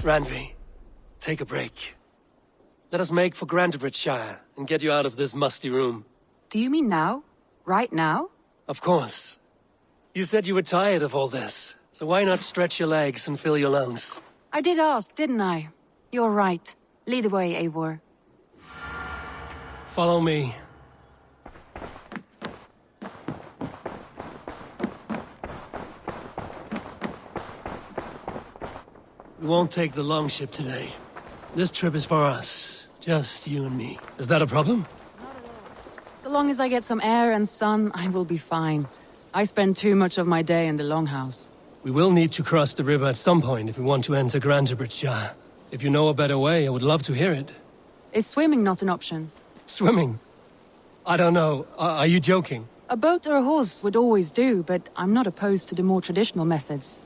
Randvi, take a break. Let us make for Grantebridgeshire and get you out of this musty room. Do you mean now? Right now? Of course. You said you were tired of all this, so why not stretch your legs and fill your lungs? I did ask, didn't I? You're right. Lead the way, Eivor. Follow me. We won't take the longship today. This trip is for us. Just you and me. Is that a problem? So long as I get some air and sun, I will be fine. I spend too much of my day in the longhouse. We will need to cross the river at some point if we want to enter Grantebridgeshire. If you know a better way, I would love to hear it. Is swimming not an option? Swimming? I don't know. Are you joking? A boat or a horse would always do, but I'm not opposed to the more traditional methods.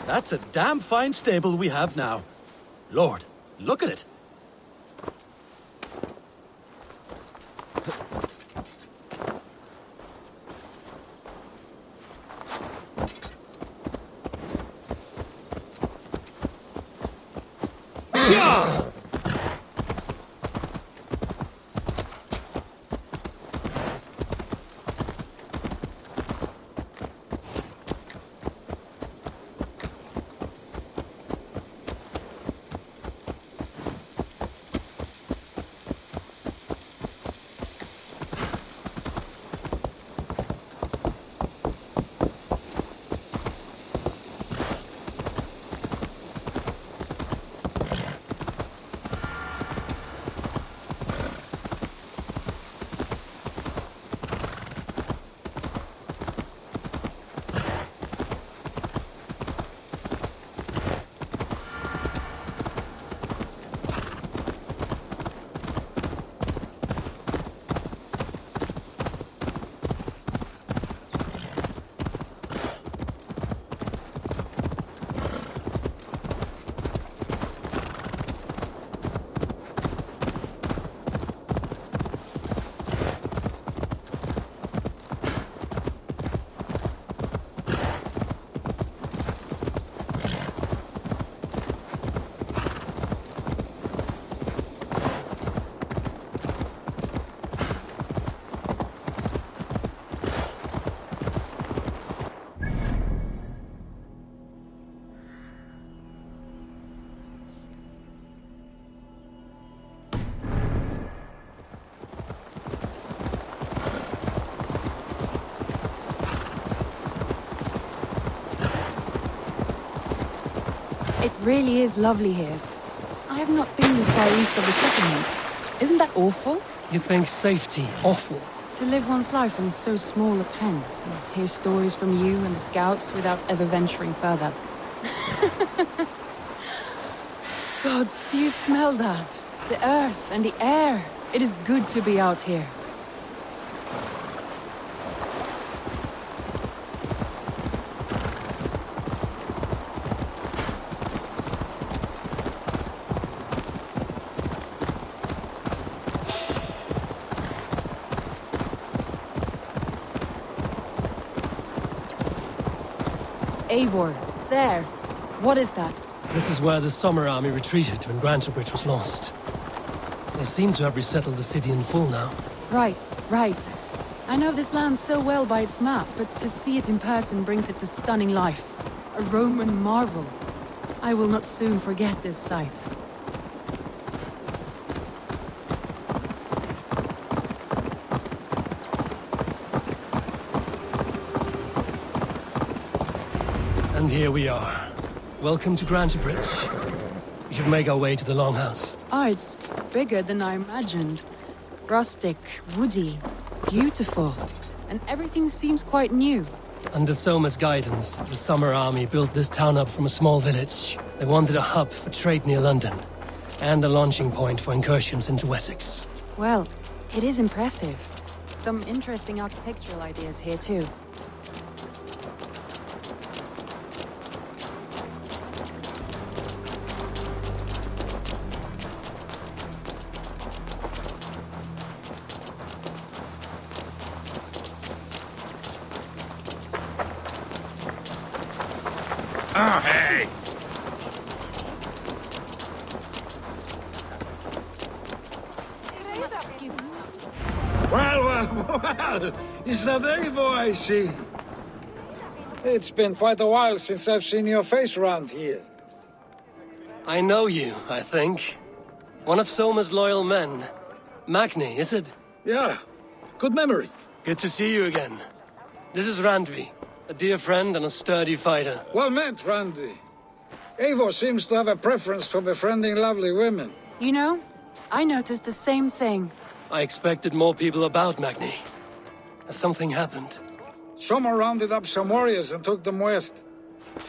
That's a damn fine stable we have now. Lord, look at it. It really is lovely here. I have not been this far east of the settlement. Isn't that awful? You think safety awful? To live one's life in so small a pen. Hear stories from you and the scouts without ever venturing further. Gods, do you smell that? The earth and the air. It is good to be out here. Eivor, there. What is that? This is where the Summer Army retreated when Grantebridge was lost. They seem to have resettled the city in full now. Right. I know this land so well by its map, but to see it in person brings it to stunning life. A Roman marvel. I will not soon forget this sight. And here we are. Welcome to Grantebridge. We should make our way to the Longhouse. Ah, it's bigger than I imagined. Rustic, woody, beautiful. And everything seems quite new. Under Soma's guidance, the Summer Army built this town up from a small village. They wanted a hub for trade near London, and a launching point for incursions into Wessex. Well, it is impressive. Some interesting architectural ideas here too. Oh, hey! Well, is that Eivor I see? It's been quite a while since I've seen your face around here. I know you, I think. One of Soma's loyal men. Magni, is it? Yeah, good memory. Good to see you again. This is Randvi, a dear friend and a sturdy fighter. Well met, Randy. Eivor seems to have a preference for befriending lovely women. You know, I noticed the same thing. I expected more people about Magni. Has something happened? Someone rounded up some warriors and took them west.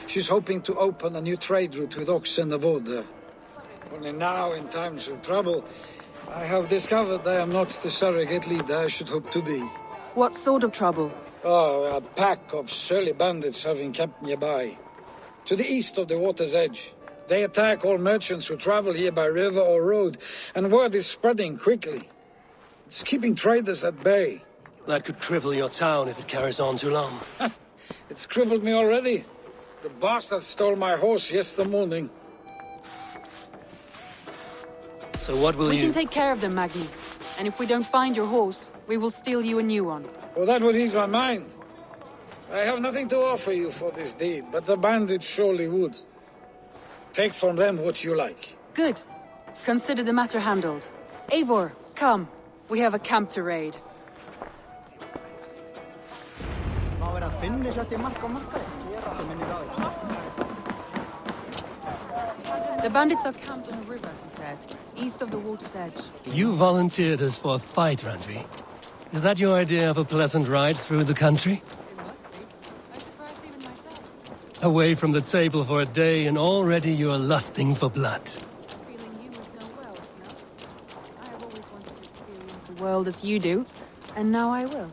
She's hoping to open a new trade route with Oxenefordscire. Only now, in times of trouble, I have discovered I am not the surrogate leader I should hope to be. What sort of trouble? Oh, a pack of surly bandits have encamped nearby. To the east of the water's edge. They attack all merchants who travel here by river or road, and word is spreading quickly. It's keeping traders at bay. That could cripple your town if it carries on too long. It's crippled me already. The bastard stole my horse yesterday morning. So what will We you... can take care of them, Magni. And if we don't find your horse, we will steal you a new one. Well, that would ease my mind. I have nothing to offer you for this deed, but the bandits surely would. Take from them what you like. Good. Consider the matter handled. Eivor, come. We have a camp to raid. The bandits are camped on a river, he said, east of the water's edge. You volunteered us for a fight, Randvi. Is that your idea of a pleasant ride through the country? It must be. I surprised even myself. Away from the table for a day and already you are lusting for blood. Feeling you must know well, no? I have always wanted to experience the world as you do, and now I will.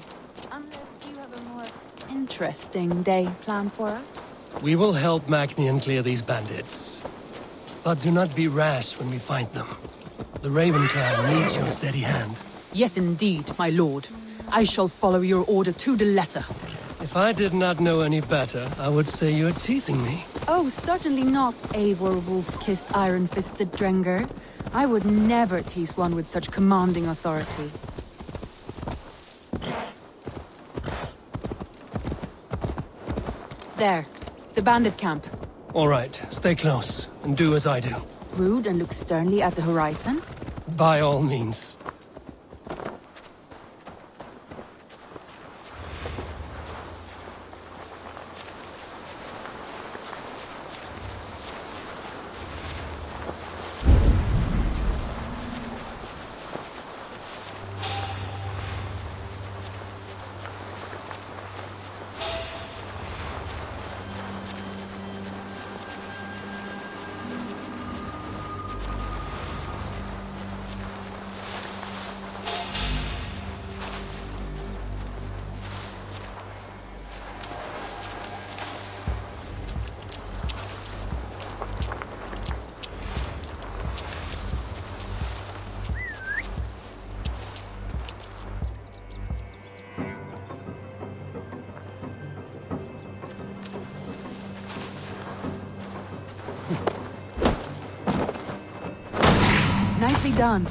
Unless you have a more interesting day planned for us. We will help Magni clear these bandits. But do not be rash when we find them. The Raven clan needs your steady hand. Yes, indeed, my lord. I shall follow your order to the letter. If I did not know any better, I would say you're teasing me. Oh, certainly not, Eivor wolf-kissed iron-fisted Drenger. I would never tease one with such commanding authority. There, the bandit camp. All right, stay close, and do as I do. Rude and look sternly at the horizon. By all means. Nicely done.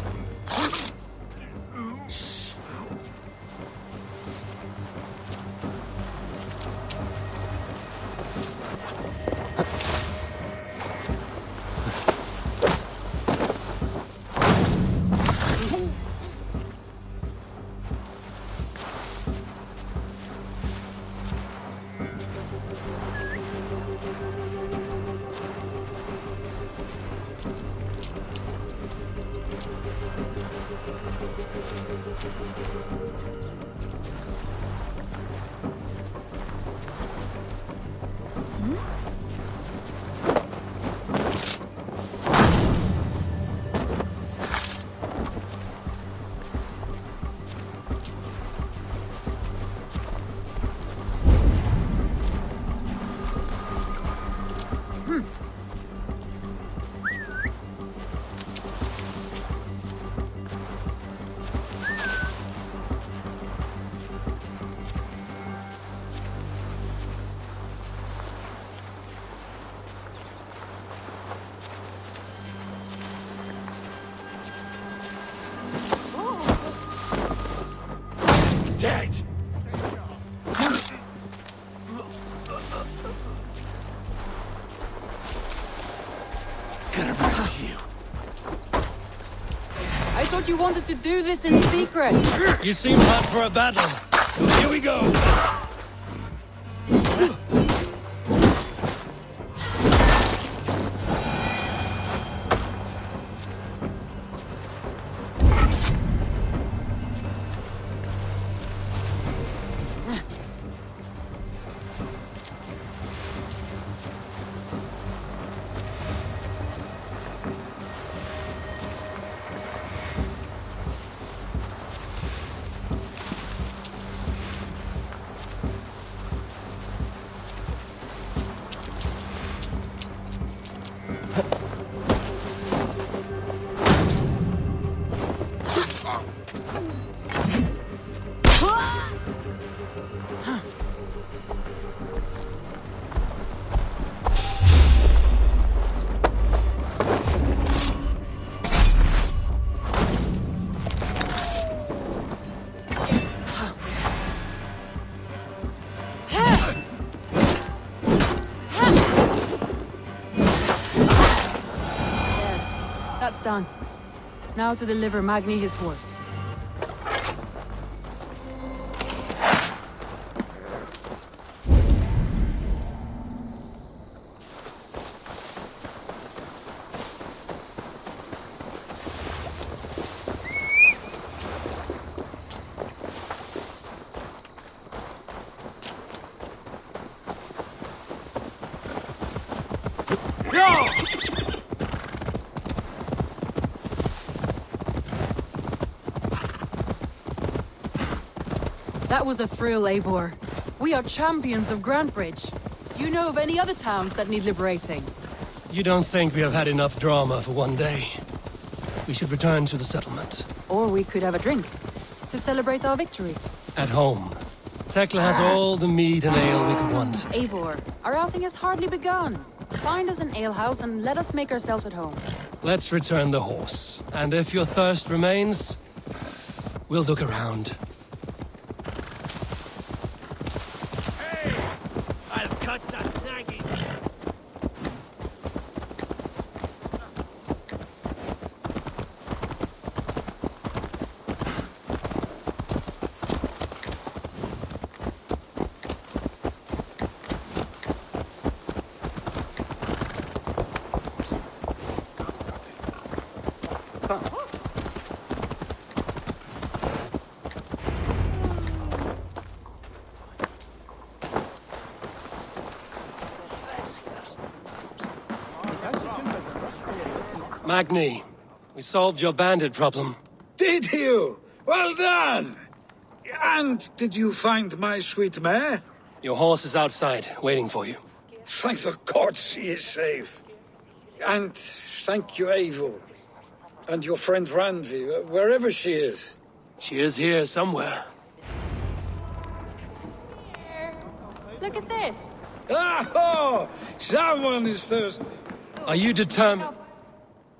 dead! Gonna murder you. I thought you wanted to do this in secret. You seem hot for a battle. Here we go! That's done. Now to deliver Magni his horse. That was a thrill, Eivor. We are champions of Grantbridge. Do you know of any other towns that need liberating? You don't think we have had enough drama for one day? We should return to the settlement. Or we could have a drink, to celebrate our victory. At home. Tekla has all the mead and ale we could want. Eivor, our outing has hardly begun. Find us an alehouse and let us make ourselves at home. Let's return the horse. And if your thirst remains, we'll look around. Hey! I'll cut that nagging! Magni, we solved your bandit problem. Did you? Well done! And did you find my sweet mare? Your horse is outside, waiting for you. Thank the gods she is safe. And thank you, Eivor. And your friend Randvi, wherever she is. She is here somewhere. Look at this! Oh! Someone is thirsty. Are you determined?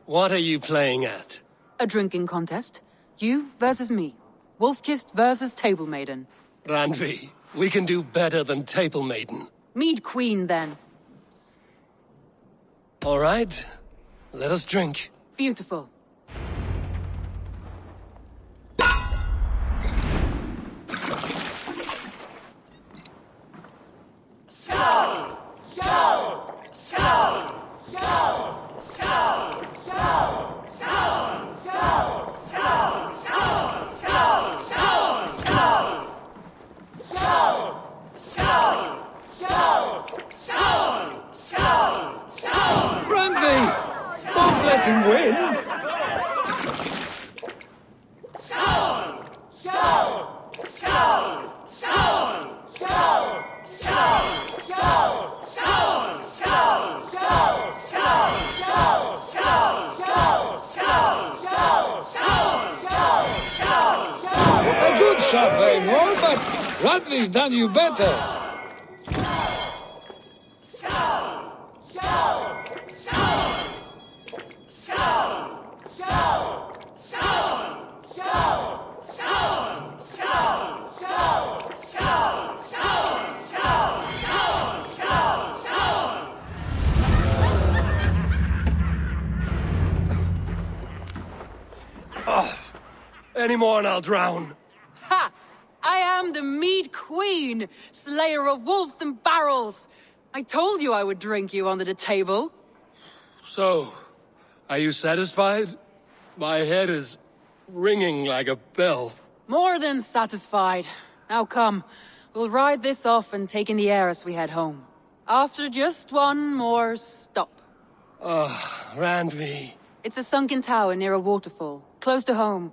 What are you playing at? A drinking contest. You versus me. Wolf-kissed versus Table Maiden. Randvi, we can do better than Table Maiden. Mead Queen, then. All right, let us drink. Beautiful. Randvi! Don't let him win! A good shot, Eivor, but Randvi's done you better. anymore and I'll drown. Ha! I am the Mead Queen, slayer of wolves and barrels. I told you I would drink you under the table. So, are you satisfied? My head is ringing like a bell. More than satisfied. Now come, we'll ride this off and take in the air as we head home. After just one more stop. Randvi. It's a sunken tower near a waterfall, close to home.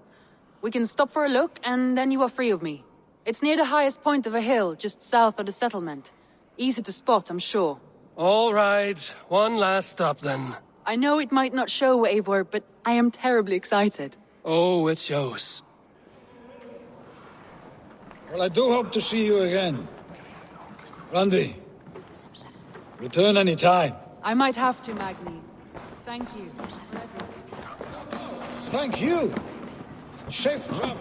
We can stop for a look, and then you are free of me. It's near the highest point of a hill, just south of the settlement. Easy to spot, I'm sure. All right, one last stop then. I know it might not show, Eivor, but I am terribly excited. Oh, it shows. Well, I do hope to see you again. Randi, return any time. I might have to, Magni. Thank you. Thank you. Safe travels.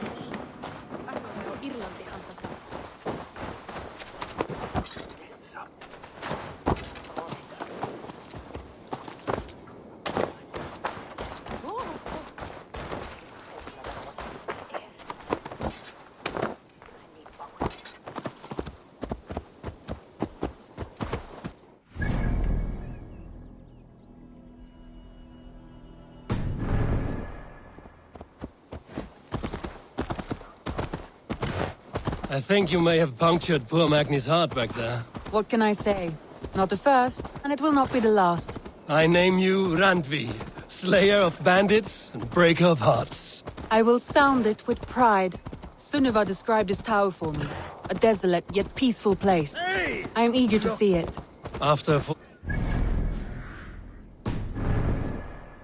I think you may have punctured poor Magni's heart back there. What can I say? Not the first, and it will not be the last. I name you Randvi, slayer of bandits and breaker of hearts. I will sound it with pride. Sunniva described this tower for me. A desolate yet peaceful place. I am eager to see it.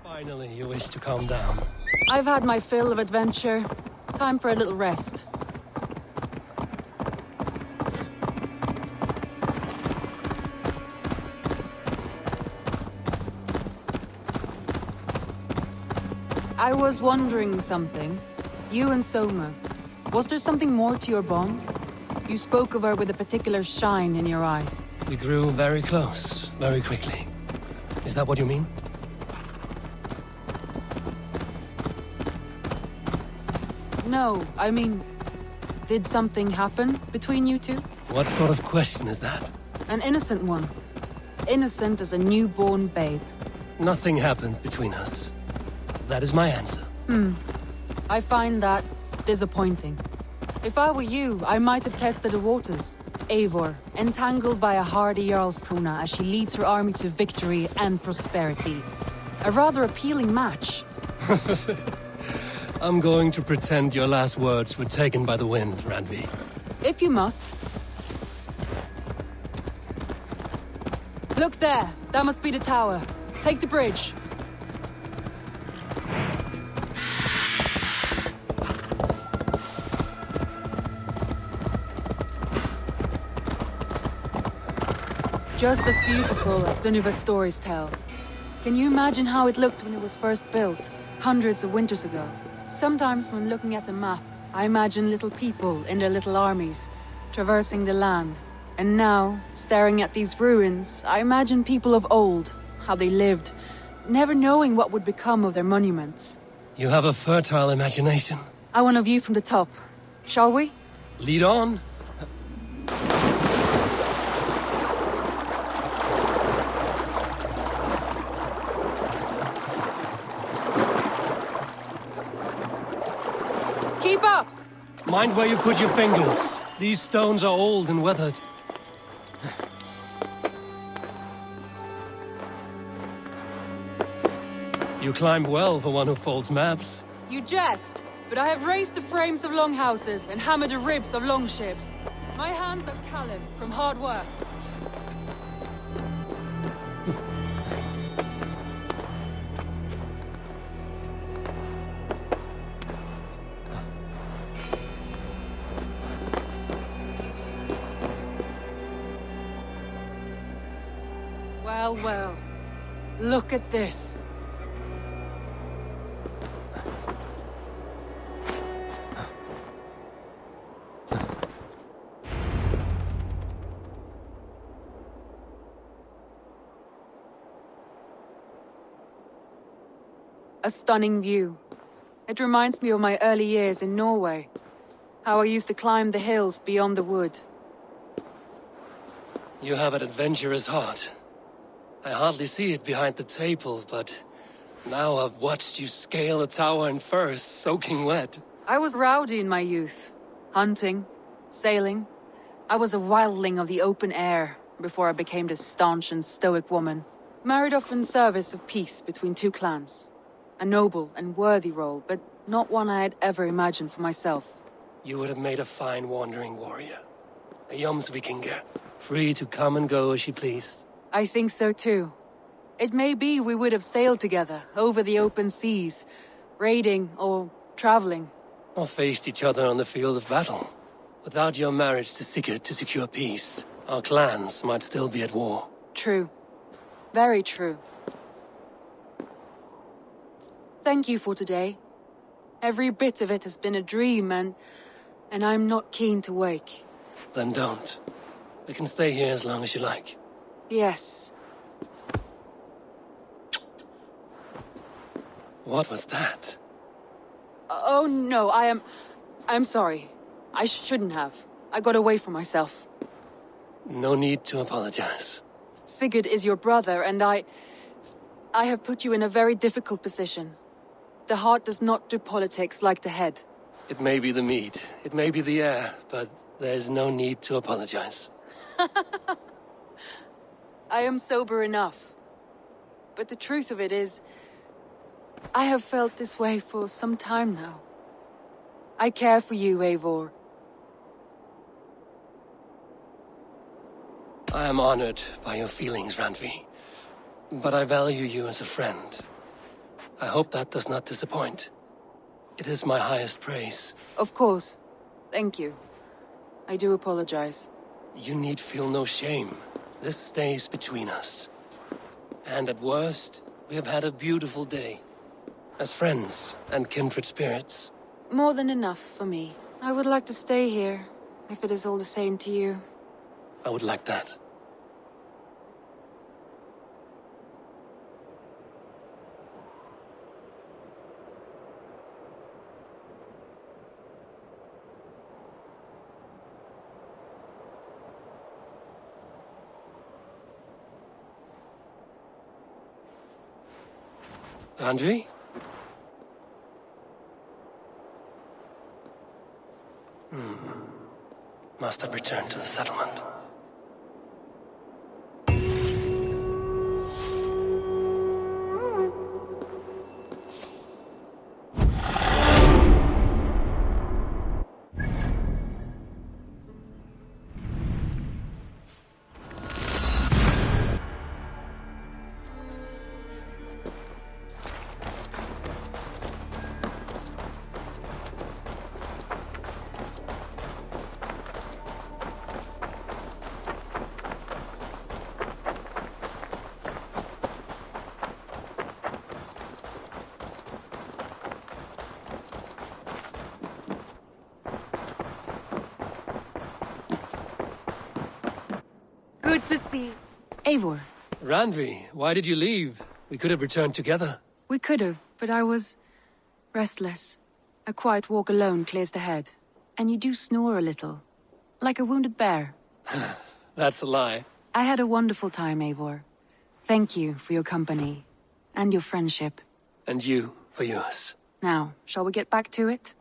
Finally, you wish to calm down. I've had my fill of adventure. Time for a little rest. I was wondering something. You and Soma. Was there something more to your bond? You spoke of her with a particular shine in your eyes. We grew very close, very quickly. Is that what you mean? No, I mean... Did something happen between you two? What sort of question is that? An innocent one. Innocent as a newborn babe. Nothing happened between us. That is my answer. I find that disappointing. If I were you, I might have tested the waters. Eivor, entangled by a hardy Jarlskona as she leads her army to victory and prosperity. A rather appealing match. I'm going to pretend your last words were taken by the wind, Randvi. If you must. Look there! That must be the tower. Take the bridge. Just as beautiful as Sunniva's stories tell. Can you imagine how it looked when it was first built, hundreds of winters ago? Sometimes when looking at a map, I imagine little people in their little armies, traversing the land. And now, staring at these ruins, I imagine people of old, how they lived, never knowing what would become of their monuments. You have a fertile imagination. I want a view from the top. Shall we? Lead on. Keep up! Mind where you put your fingers. These stones are old and weathered. You climbed well for one who folds maps. You jest, but I have raised the frames of longhouses and hammered the ribs of longships. My hands are calloused from hard work. Well, well. Look at this. A stunning view. It reminds me of my early years in Norway. How I used to climb the hills beyond the wood. You have an adventurous heart. I hardly see it behind the table, but now I've watched you scale a tower in furs, soaking wet. I was rowdy in my youth. Hunting, sailing. I was a wildling of the open air before I became this staunch and stoic woman. Married off in service of peace between two clans. A noble and worthy role, but not one I had ever imagined for myself. You would have made a fine wandering warrior. A Jomsvikinger, free to come and go as she pleased. I think so too. It may be we would have sailed together over the open seas, raiding or traveling. Or faced each other on the field of battle. Without your marriage to Sigurd to secure peace, our clans might still be at war. True. Very true. Thank you for today. Every bit of it has been a dream, and I'm not keen to wake. Then don't. We can stay here as long as you like. Yes. What was that? Oh no, I'm sorry. I shouldn't have. I got away from myself. No need to apologize. Sigurd is your brother, and I have put you in a very difficult position. The heart does not do politics like the head. It may be the meat, it may be the air, but there's no need to apologize. I am sober enough. But the truth of it is, I have felt this way for some time now. I care for you, Eivor. I am honored by your feelings, Randvi. But I value you as a friend. I hope that does not disappoint. It is my highest praise. Of course. Thank you. I do apologize. You need feel no shame. This stays between us. And at worst, we have had a beautiful day. As friends and kindred spirits. More than enough for me. I would like to stay here, if it is all the same to you. I would like that. Randvi? Must have returned to the settlement. Good to see Eivor. Randvi, why did you leave? We could have returned together. We could have, but I was restless. A quiet walk alone clears the head. And you do snore a little. Like a wounded bear. That's a lie. I had a wonderful time, Eivor. Thank you for your company. And your friendship. And you for yours. Now, shall we get back to it?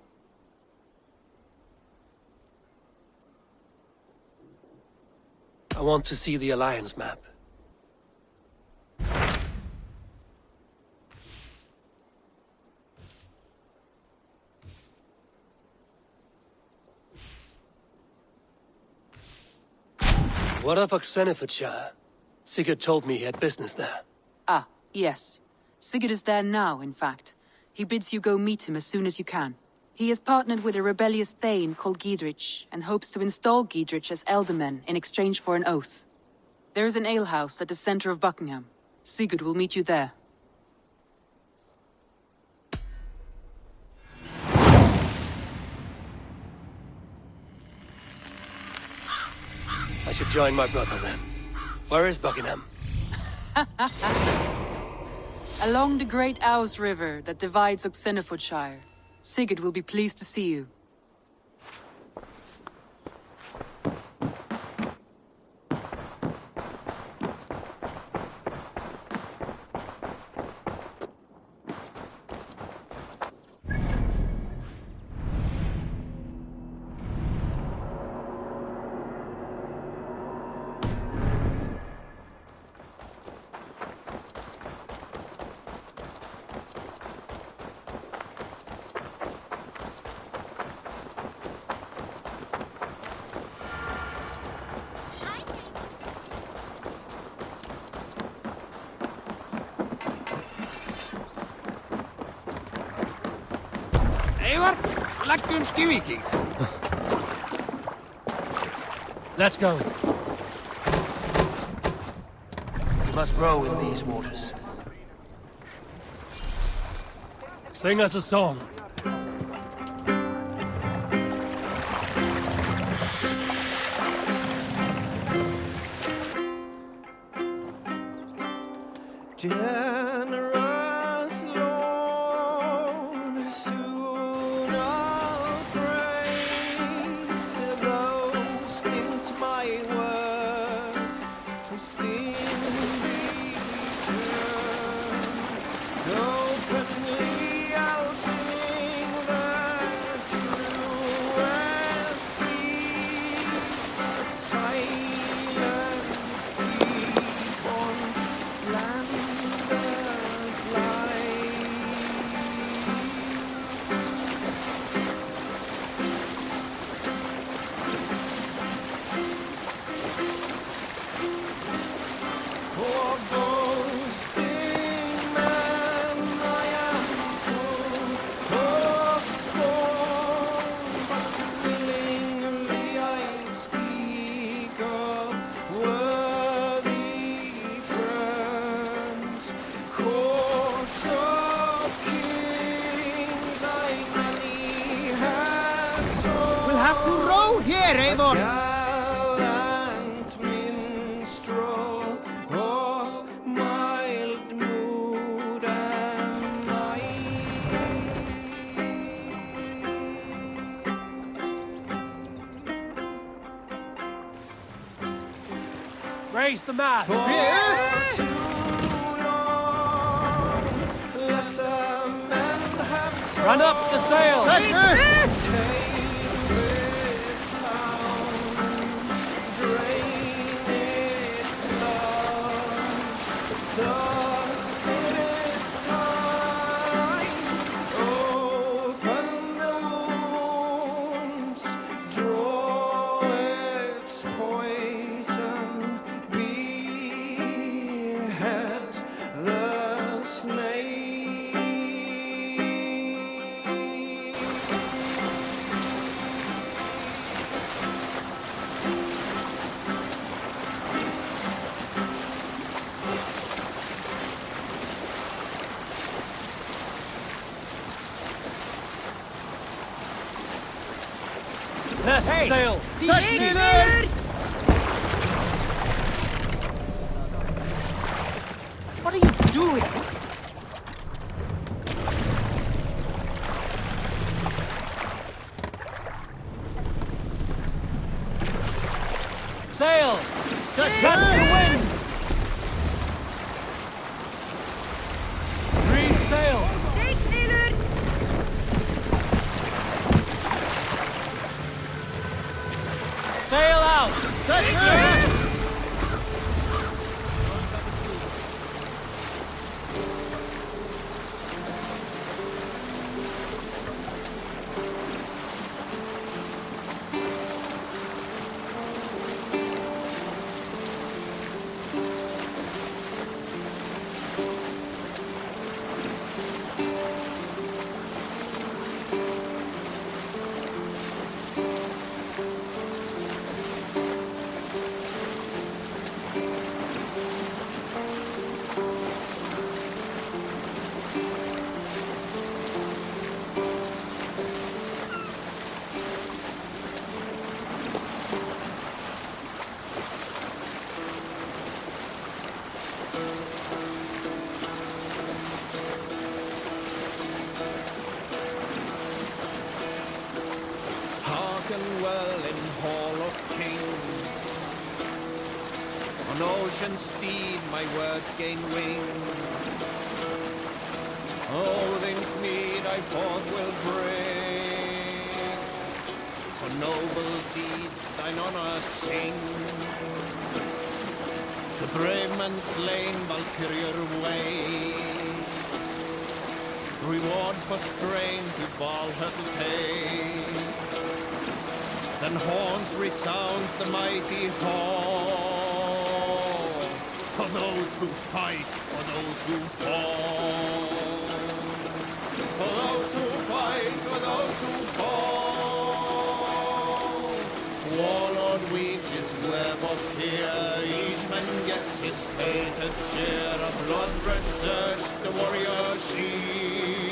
I want to see the Alliance map. What of Oxenefordscire? Sigurd told me he had business there. Ah, yes. Sigurd is there now, in fact. He bids you go meet him as soon as you can. He has partnered with a rebellious Thane called Gidrich, and hopes to install Gidrich as Elderman in exchange for an oath. There is an alehouse at the center of Buckingham. Sigurd will meet you there. I should join my brother then. Where is Buckingham? Along the Great Ouse River that divides Oxenefordscire. Sigurd will be pleased to see you. Eivor, leggjumst í Viking. Let's go. We must row in these waters. Sing us a song. Generous Lord, soon I'll praise those stint my words to sting return. Openly I'll sing the truest peace, but silence keep on slander's light. For boasting man I am full of scorn, but willingly I speak of worthy friends. Courts of kings I many have sought. We'll have to row here, Eivor. Gallant minstrel of mild mood and might. Raise the mast. For too long, lesser men have Run up the sails. tamed this town, drain its blood. Thus it is time, open the wounds, draw its poison, behead the snake. Let's sail. What are you doing? Sail. Catch the wind. Reef sail. Sail out. spoken well in Hall of Kings. On ocean steed my words gain wings. Odin's mead I forth will bring. For noble deeds thine honor sing. The brave man slain Valkyrier way. Reward for strain to Valhall pay. Then horns resound the mighty hall. For those who fight, for those who fall. For those who fight, for those who fall. Warlord weaves his web of fear. Each man gets his fated share. A blood-red surge, the warrior shield.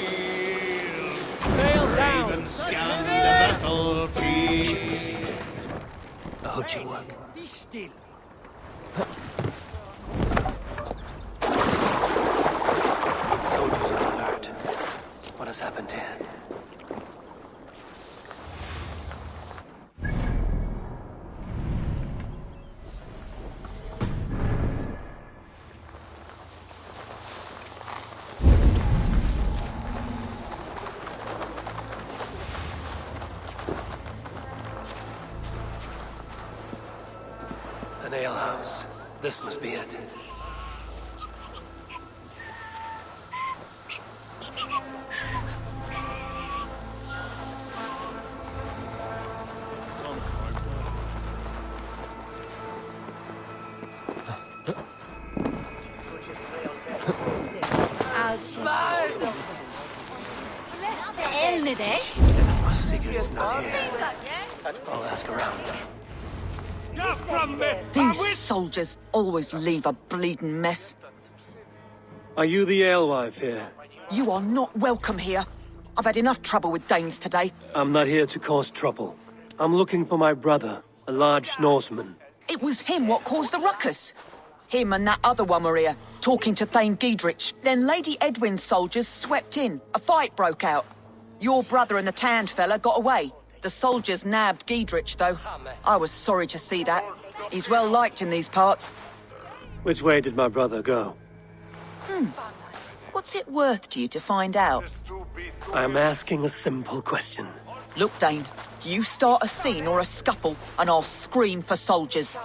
Sail down! Raven scan the battlefield. A hook should work. Be still. Soldiers on alert. What has happened here? An alehouse. This must be it. Secret's not here. I'll ask around. These soldiers always leave a bleeding mess. Are you the alewife here? You are not welcome here. I've had enough trouble with Danes today. I'm not here to cause trouble. I'm looking for my brother, a large Norseman. It was him what caused the ruckus. Him and that other one were here, talking to Thane Giedrich. Then Lady Edwin's soldiers swept in. A fight broke out. Your brother and the tanned fella got away. The soldiers nabbed Giedrich, though. I was sorry to see that. He's well liked in these parts. Which way did my brother go? What's it worth to you to find out? I'm asking a simple question. Look, Dane, you start a scene or a scuffle, and I'll scream for soldiers.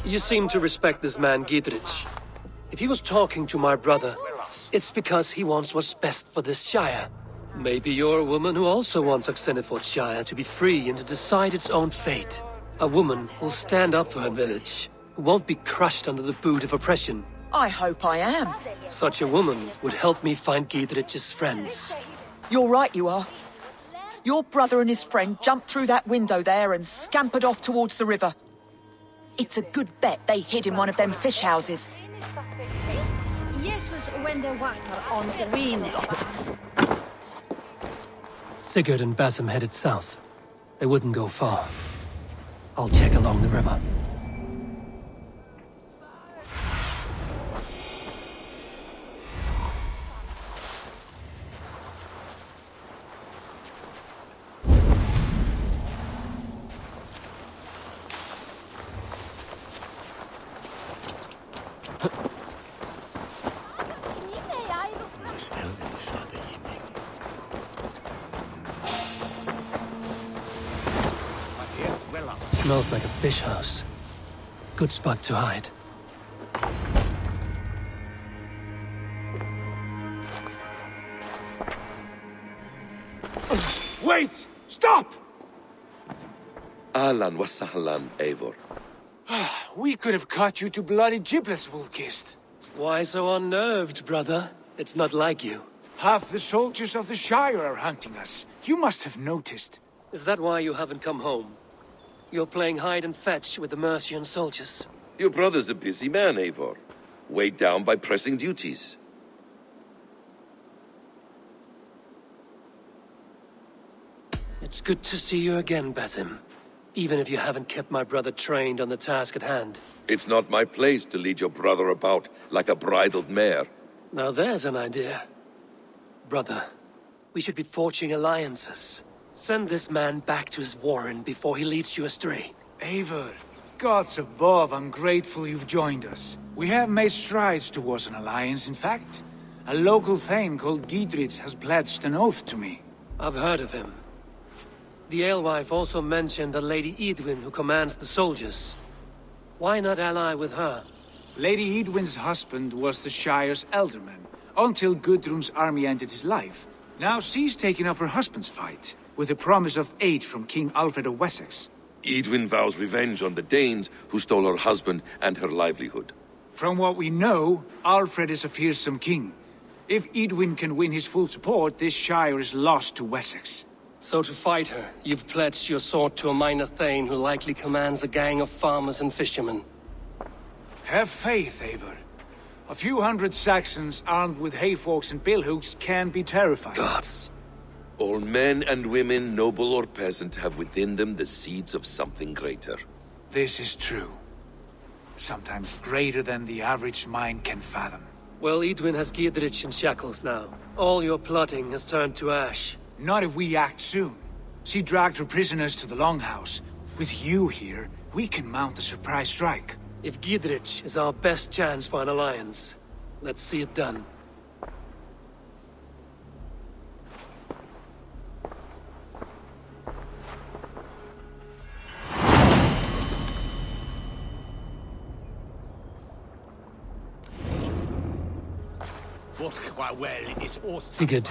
You seem to respect this man, Giedrich. If he was talking to my brother, it's because he wants what's best for this shire. Maybe you're a woman who also wants Oxenefordscire to be free and to decide its own fate. A woman who'll stand up for her village, who won't be crushed under the boot of oppression. I hope I am. Such a woman would help me find Giedrich's friends. You're right, you are. Your brother and his friend jumped through that window there and scampered off towards the river. It's a good bet they hid in one of them fish houses. Jesus when the water on the ruin. Sigurd and Basim headed south. They wouldn't go far. I'll check along the river. Smells like a fish house. Good spot to hide. Wait! Stop! Ahlan wa sahlan, Eivor. We could have cut you to bloody giblets, Wolf-Kissed. Why so unnerved, brother? It's not like you. Half the soldiers of the Shire are hunting us. You must have noticed. Is that why you haven't come home? You're playing hide and fetch with the Mercian soldiers. Your brother's a busy man, Eivor. Weighed down by pressing duties. It's good to see you again, Basim. Even if you haven't kept my brother trained on the task at hand. It's not my place to lead your brother about like a bridled mare. Now there's an idea. Brother, We should be forging alliances. Send this man back to his warren before he leads you astray. Eivor, gods above, I'm grateful you've joined us. We have made strides towards an alliance, in fact. A local thane called Giedrich has pledged an oath to me. I've heard of him. The alewife also mentioned a Lady Edwin who commands the soldiers. Why not ally with her? Lady Edwin's husband was the Shire's elderman, until Gudrun's army ended his life. Now she's taken up her husband's fight, with the promise of aid from King Alfred of Wessex. Edwin vows revenge on the Danes who stole her husband and her livelihood. From what we know, Alfred is a fearsome king. If Edwin can win his full support, this Shire is lost to Wessex. So to fight her, you've pledged your sword to a minor thane who likely commands a gang of farmers and fishermen. Have faith, Eivor. A few hundred Saxons armed with hayforks and billhooks can be terrifying. Gods. All men and women, noble or peasant, have within them the seeds of something greater. This is true. Sometimes greater than the average mind can fathom. Well, Edwin has Giedrich in shackles now. All your plotting has turned to ash. Not if we act soon. She dragged her prisoners to the Longhouse. With you here, we can mount a surprise strike. If Giedrich is our best chance for an alliance, let's see it done. Sigurd,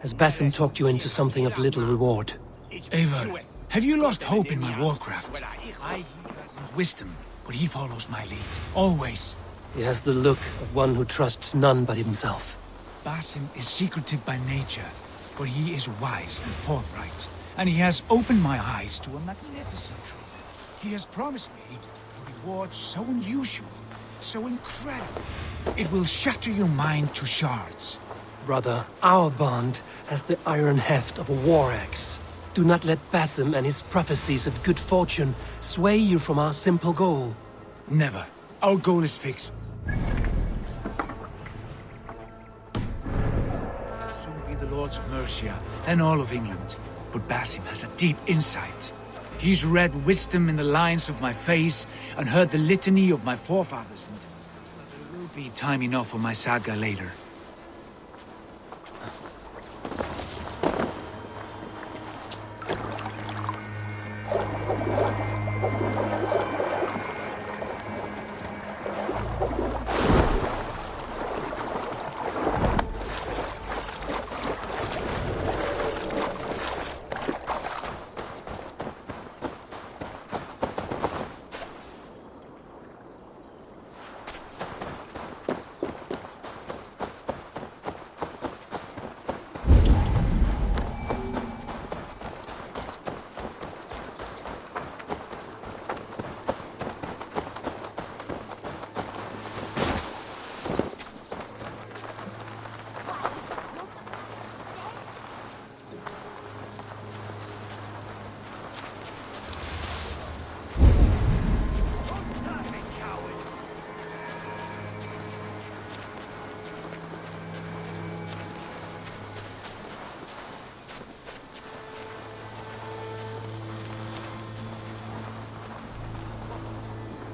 has Basim talked you into something of little reward? Eivor, have you lost hope in my warcraft? I have wisdom, but he follows my lead. Always. He has the look of one who trusts none but himself. Basim is secretive by nature, but he is wise and forthright. And he has opened my eyes to a magnificent truth. He has promised me a reward so unusual, so incredible. It will shatter your mind to shards. Brother, our bond has the iron heft of a war axe. Do not let Basim and his prophecies of good fortune sway you from our simple goal. Never. Our goal is fixed. Soon be the Lords of Mercia, then all of England. But Basim has a deep insight. He's read wisdom in the lines of my face and heard the litany of my forefathers. And there will be time enough for my saga later.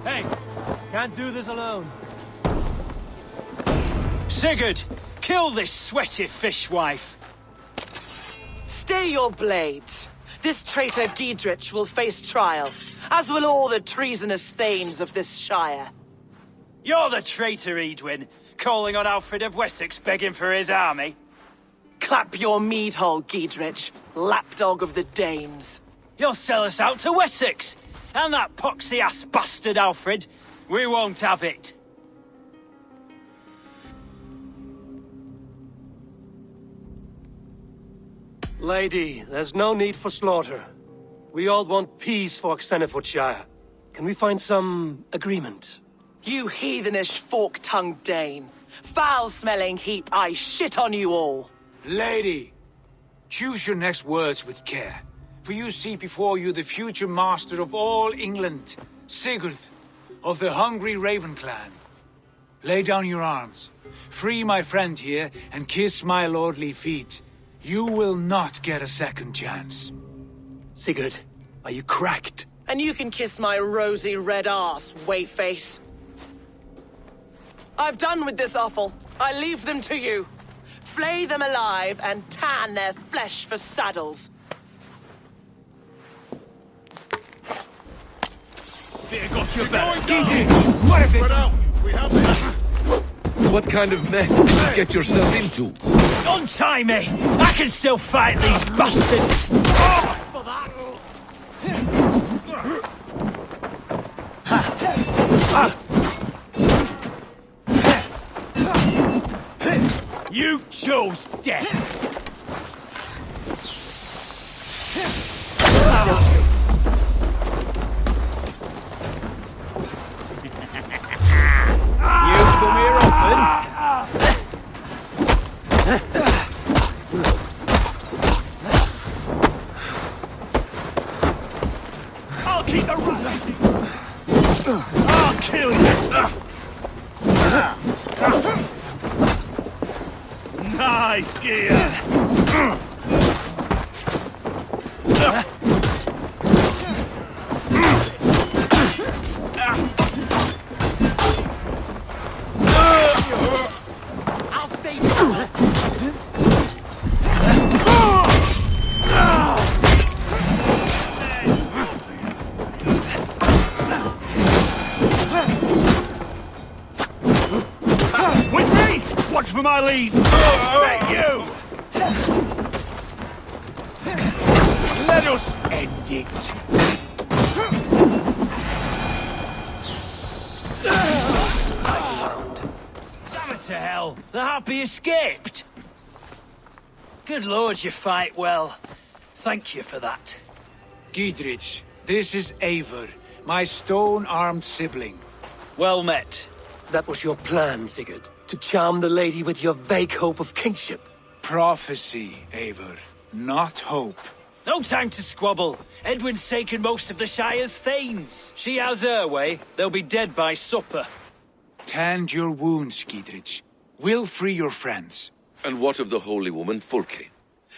Hey! Can't do this alone. Sigurd! Kill this sweaty fishwife! Stay your blades. This traitor Giedrich will face trial, as will all the treasonous thanes of this shire. You're the traitor, Edwin, calling on Alfred of Wessex begging for his army. Clap your mead hole, Giedrich, lapdog of the Danes. You'll sell us out to Wessex! And that poxy-ass bastard Alfred! We won't have it! Lady, there's no need for slaughter. We all want peace for Oxenefordscire. Can we find some agreement? You heathenish fork-tongued Dane. Foul-smelling heap, I shit on you all. Lady, choose your next words with care. For you see before you the future master of all England, Sigurd, of the hungry Raven clan. Lay down your arms, free my friend here, and kiss my lordly feet. You will not get a second chance. Sigurd, are you cracked? And you can kiss my rosy red arse, wayface. I've done with this offal. I leave them to you. Flay them alive and tan their flesh for saddles. Fear got your back. Gidrich, what have they done? We have this. What kind of mess did you get yourself into? Untie me! I can still fight these bastards! For that. You chose death! You come here often? I'll keep the rat! I'll kill you! Nice gear! I'll stay here. With me! Watch for my lead! Hey, you! Let us end it! Damn it to hell! The harpy escaped! Good lord, you fight well. Thank you for that. Gidrich, this is Eivor, my stone-armed sibling. Well met. That was your plan, Sigurd. To charm the lady with your vague hope of kingship. Prophecy, Eivor, not hope. No time to squabble. Edwin's taken most of the Shire's thanes. She has her way. They'll be dead by supper. Tend your wounds, Gidrich. We'll free your friends. And what of the holy woman Fulke?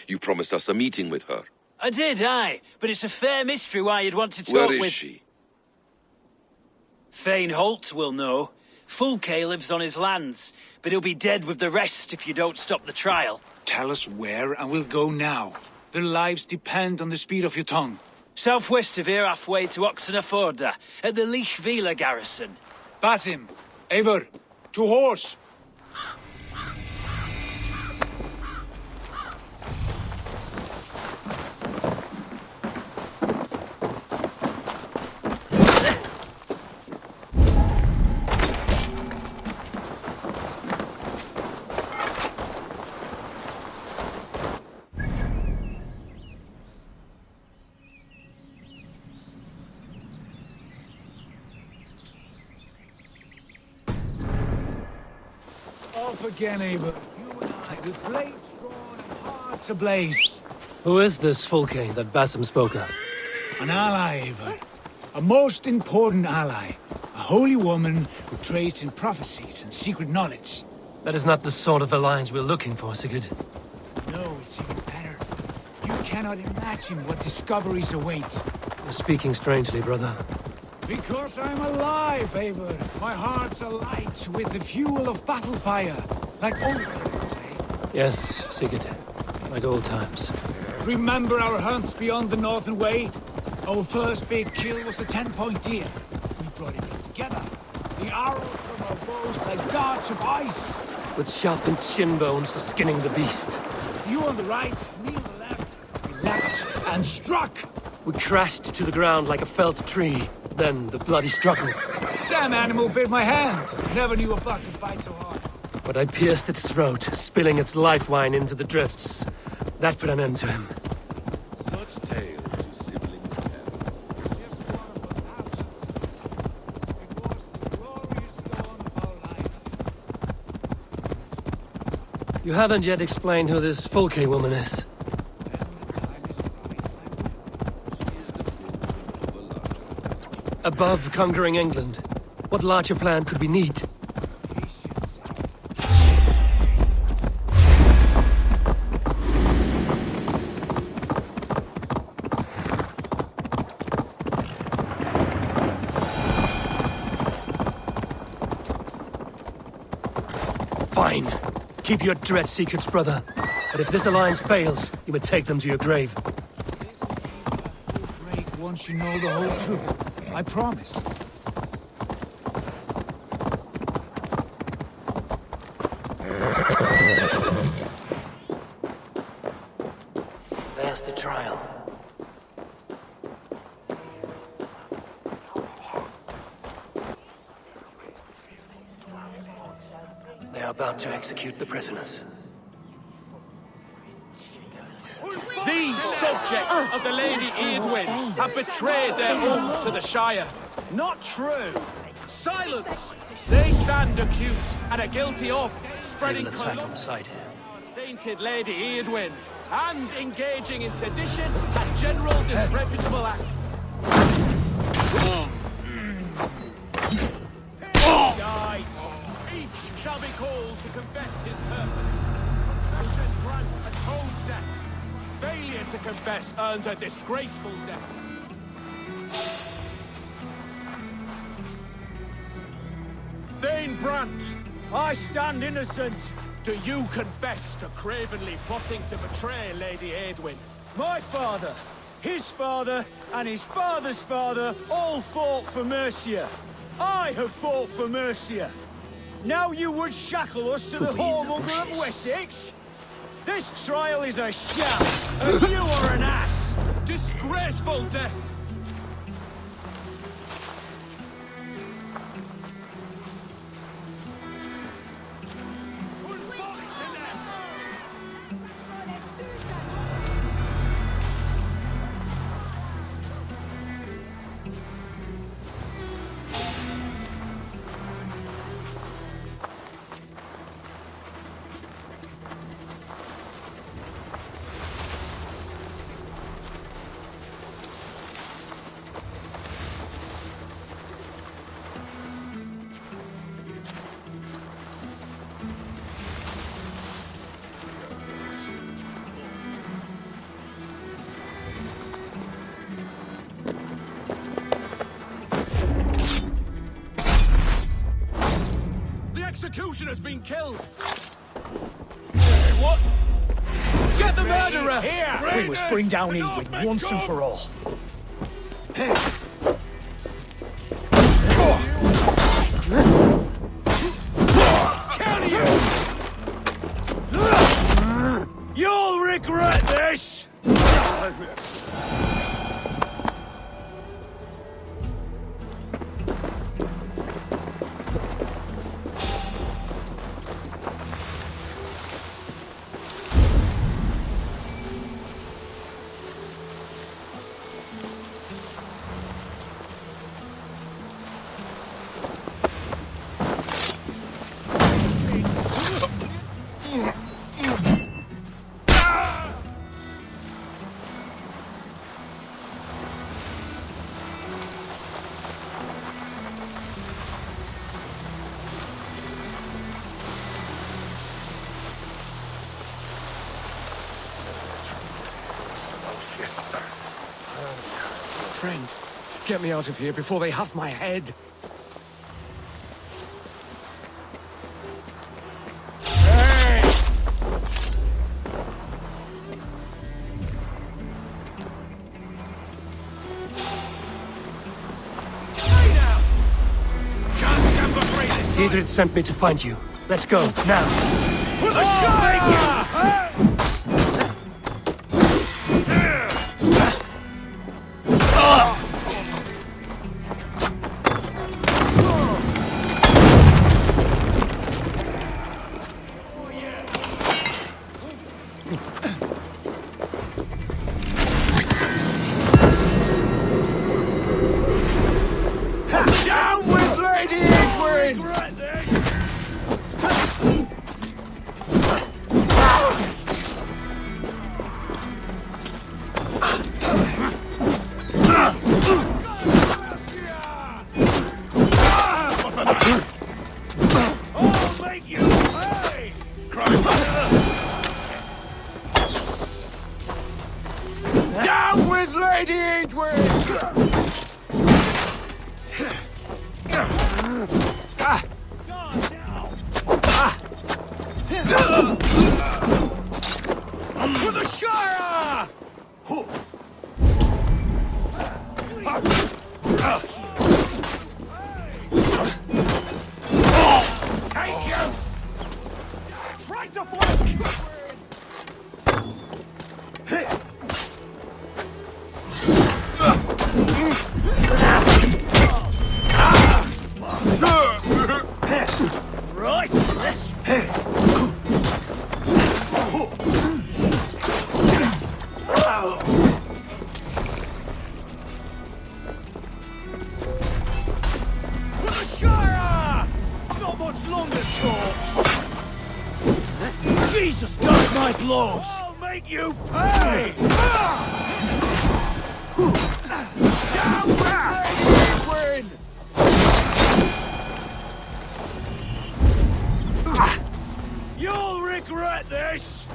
You promised us a meeting with her. I did, aye. But it's a fair mystery why you'd want to talk Where with... is she? Thane Holt will know. Fulke lives on his lands, but he'll be dead with the rest if you don't stop the trial. Tell us where and we'll go now. Their lives depend on the speed of your tongue. Southwest of here, halfway to Oxenefordscire, at the Lichvila garrison. Basim, Eivor, to horse! Off again, Eivor. You and I, with blades drawn and hearts ablaze. Who is this Fulke that Basim spoke of? An ally, Eivor. A most important ally. A holy woman who trades in prophecies and secret knowledge. That is not the sort of alliance we're looking for, Sigurd. No, it's even better. You cannot imagine what discoveries await. You're speaking strangely, brother. Because I'm alive, Eivor. My heart's alight with the fuel of battle fire. Like old times, eh? Yes, Sigurd. Like old times. Remember our hunts beyond the Northern Way? Our first big kill was a 10-point deer. We brought it all together. The arrows from our bows like darts of ice. With sharpened shin bones for skinning the beast. You on the right, me on the left. We leapt and struck. We crashed to the ground like a felled tree. Then the bloody struggle. Damn animal bit my hand. Never knew a buck could bite so hard. But I pierced its throat, spilling its life wine into the drifts. That put an end to him. Such tales you siblings tell. Just one of a thousand. It was the glorious dawn of our lives. You haven't yet explained who this Fulke woman is. When the time is right, I will. She is the fulcrum of a larger plan. Above conquering England, what larger plan could we need? Patience. keep your dread secrets, brother. But if this alliance fails, you may take them to your grave. Break once you know the whole truth. I promise. There's the trial. They are about to execute the prisoners. These subjects of the Lady Eadwyn have betrayed their oaths to the Shire. Not true. Silence! They stand accused and are guilty of spreading attack on sight here. sainted Lady Eadwyn and engaging in sedition and general disreputable acts. Guides, each shall be called to confess his purpose. Confession grants atones death. Failure to confess earns a disgraceful death. Thane Brant, I stand innocent. Do you confess to cravenly plotting to betray Lady Eadwyn? My father, his father, and his father's father all fought for Mercia. I have fought for Mercia. Now you would shackle us to the whoremonger of Wessex? This trial is a sham, and you are an ass! Disgraceful death! Executioner's been killed! What? Get the murderer! Here! We must bring down Eadwyn once and for all. Kill you! You'll regret this! Friend, get me out of here before they have my head. Hey! Stay down! Can't stand for freedom. Gidrid sent me to find you. Let's go, now. For the Shire! Down with Lady Eadwyn! I'll make you pay! Down with Lady Eadwyn! the Shire! Take you! Try to flank! Right! For the Shire! Not much longer, Storks! Jesus got my blows! I'll make you pay! Down back! Win! You'll regret this!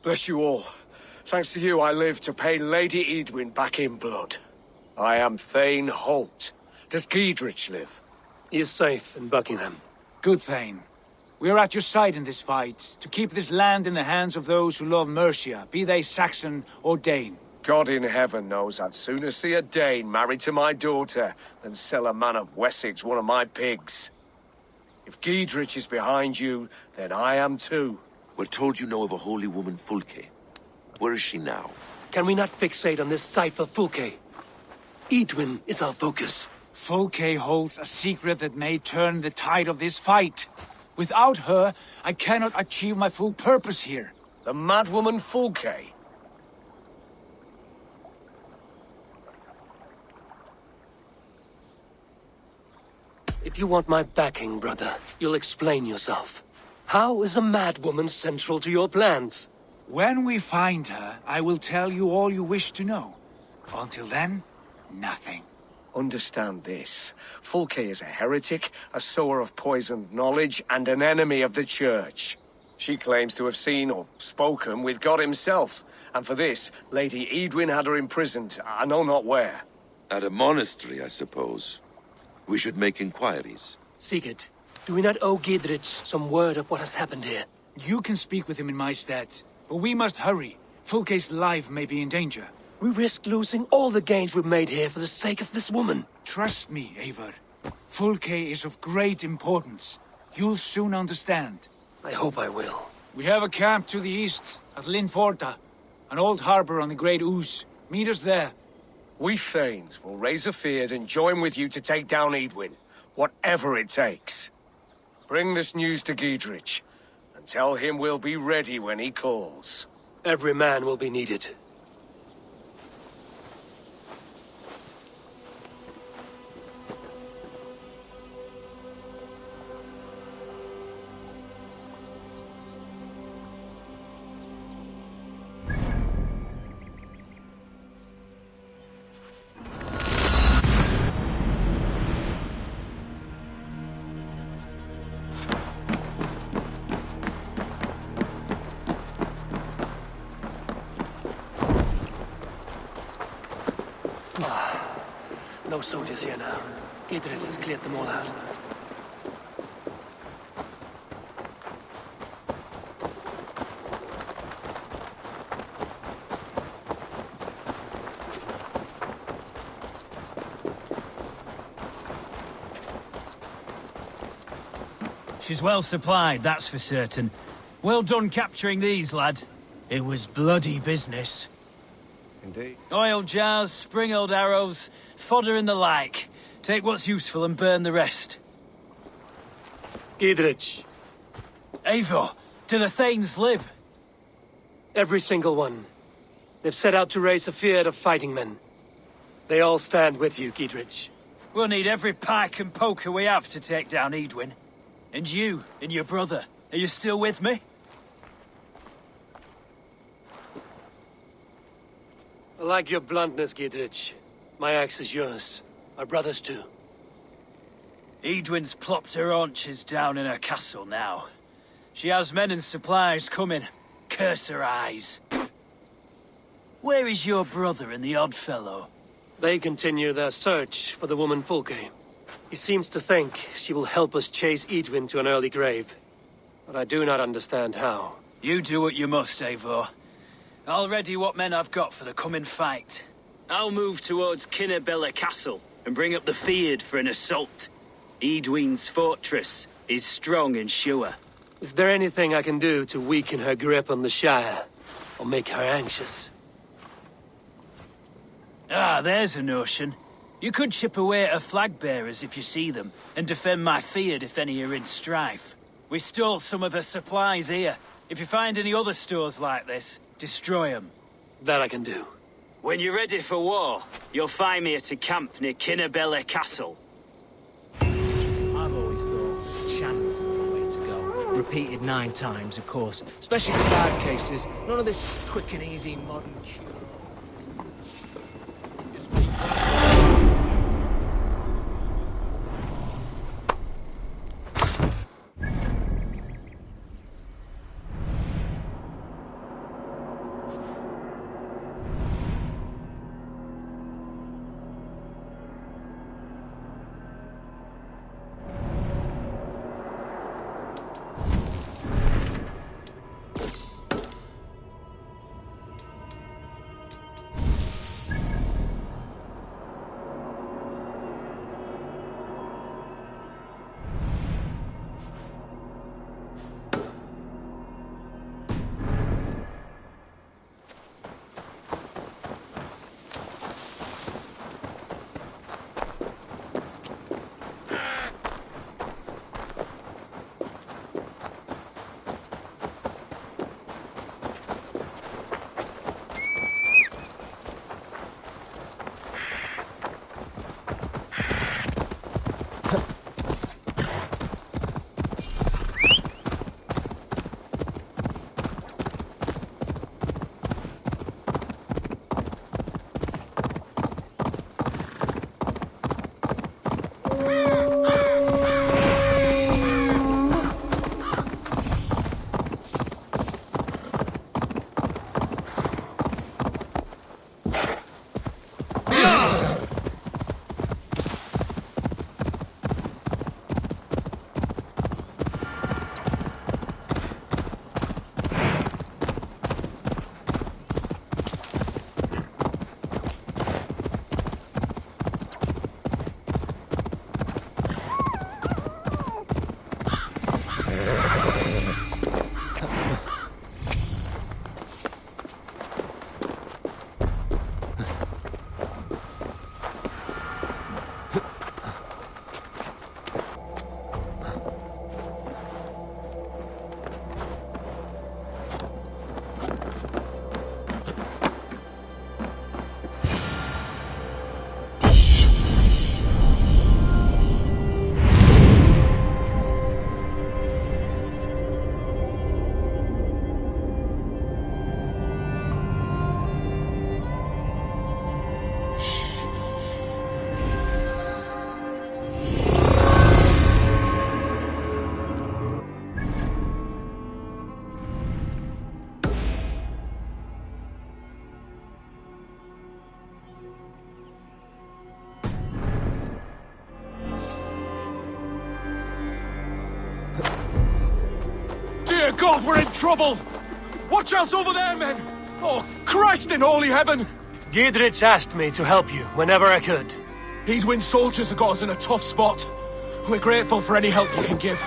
Bless you all. Thanks to you, I live to pay Lady Eadwyn back in blood. I am Thane Holt. Does Giedrich live? He is safe in Buckingham. Good, Thane. We are at your side in this fight, to keep this land in the hands of those who love Mercia, be they Saxon or Dane. God in heaven knows I'd sooner see a Dane married to my daughter than sell a man of Wessex one of my pigs. If Giedrich is behind you, then I am too. We're told you know of a holy woman, Fulke. Where is she now? Can we not fixate on this cipher, Fulke? Eadwyn is our focus. Fulke holds a secret that may turn the tide of this fight. Without her, I cannot achieve my full purpose here. The madwoman Fulke? If you want my backing, brother, you'll explain yourself. How is a madwoman central to your plans? When we find her, I will tell you all you wish to know. Until then, nothing. Understand this. Fulke is a heretic, a sower of poisoned knowledge, and an enemy of the Church. She claims to have seen or spoken with God himself, and for this, Lady Eadwyn had her imprisoned, I know not where. At a monastery, I suppose. We should make inquiries. Sigurd, do we not owe Giedrich some word of what has happened here? You can speak with him in my stead, but we must hurry. Fulke's life may be in danger. We risk losing all the gains we've made here for the sake of this woman. Trust me, Eivor. Fulke is of great importance. You'll soon understand. I hope I will. We have a camp to the east, at Linforta, an old harbor on the Great Ouse. Meet us there. We Thanes will raise a feard and join with you to take down Eadwyn, whatever it takes. Bring this news to Giedrich, and tell him we'll be ready when he calls. Every man will be needed. No soldiers here now. Giedrich has cleared them all out. She's well supplied, that's for certain. Well done capturing these, lad. It was bloody business. Indeed. Oil jars, spring-oiled arrows, fodder and the like. Take what's useful and burn the rest. Gidrich. Eivor, do the Thanes live? Every single one. They've set out to raise a fear of fighting men. They all stand with you, Gidrich. We'll need every pike and poker we have to take down Eadwyn. And you, and your brother, are you still with me? I like your bluntness, Gidrich. My axe is yours. My brother's too. Eadwyn's plopped her haunches down in her castle now. She has men and supplies coming. Curse her eyes. Where is your brother and the odd fellow? They continue their search for the woman Fulke. He seems to think she will help us chase Eadwyn to an early grave. But I do not understand how. You do what you must, Eivor. I'll ready what men I've got for the coming fight. I'll move towards Kinnabella Castle and bring up the Fyrd for an assault. Eadwyn's fortress is strong and sure. Is there anything I can do to weaken her grip on the Shire? Or make her anxious? Ah, there's a notion. You could chip away at her flag-bearers if you see them, and defend my Fyrd if any are in strife. We stole some of her supplies here. If you find any other stores like this, destroy them. That I can do. When you're ready for war, you'll find me at a camp near Kinnabella Castle. I've always thought chance is the way to go. Repeated 9 times, of course. Especially for bad cases. None of this quick and easy modern shit. Dear God, we're in trouble! Watch out over there, men! Oh, Christ in holy heaven! Gidrich asked me to help you whenever I could. Eadwyn's soldiers have got us in a tough spot. We're grateful for any help you can give.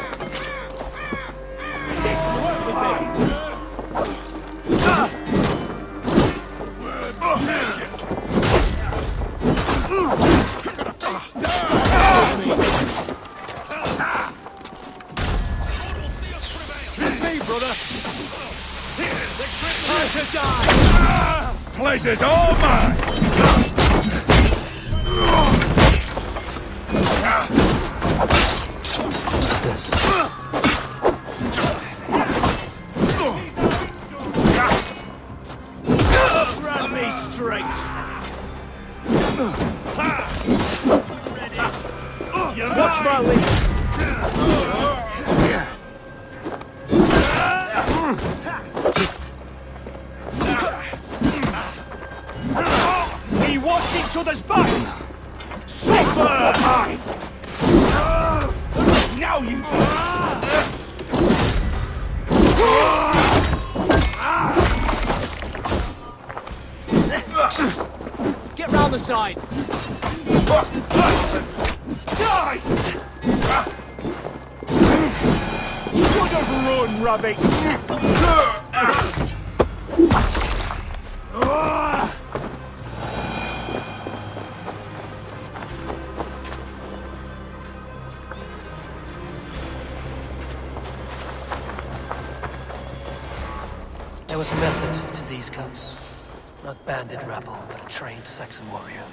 Place is all mine! What's this? Run me straight! Watch my lead! We watch each other's backs! Suffer! Now you... Get round the side! Die! Should have run, rabbits! There was a method to these cuts. Not bandit rebel, but a trained Saxon warrior.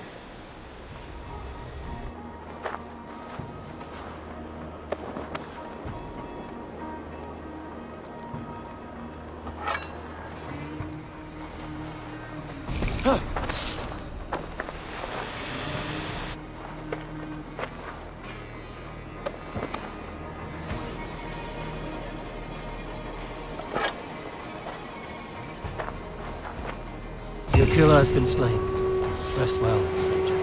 Your killer has been slain. Rest well, stranger.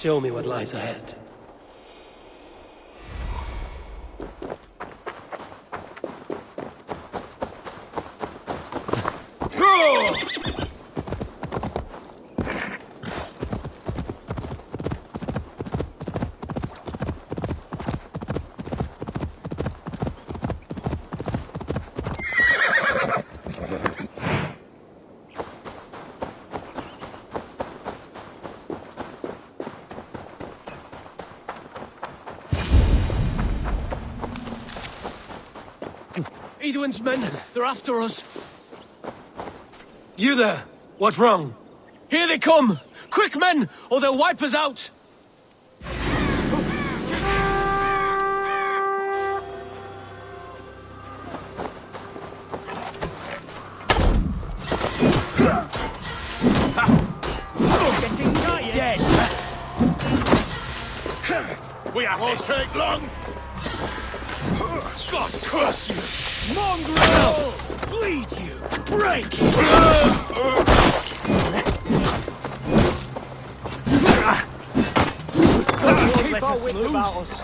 Show me what lies ahead. Edwin's men, they're after us. You there! What's wrong? Here they come! Quick, men, or they'll wipe us out! Dead! We won't take long! God curse you! Mongrel! Bleed you! Break! Keep our wits about us.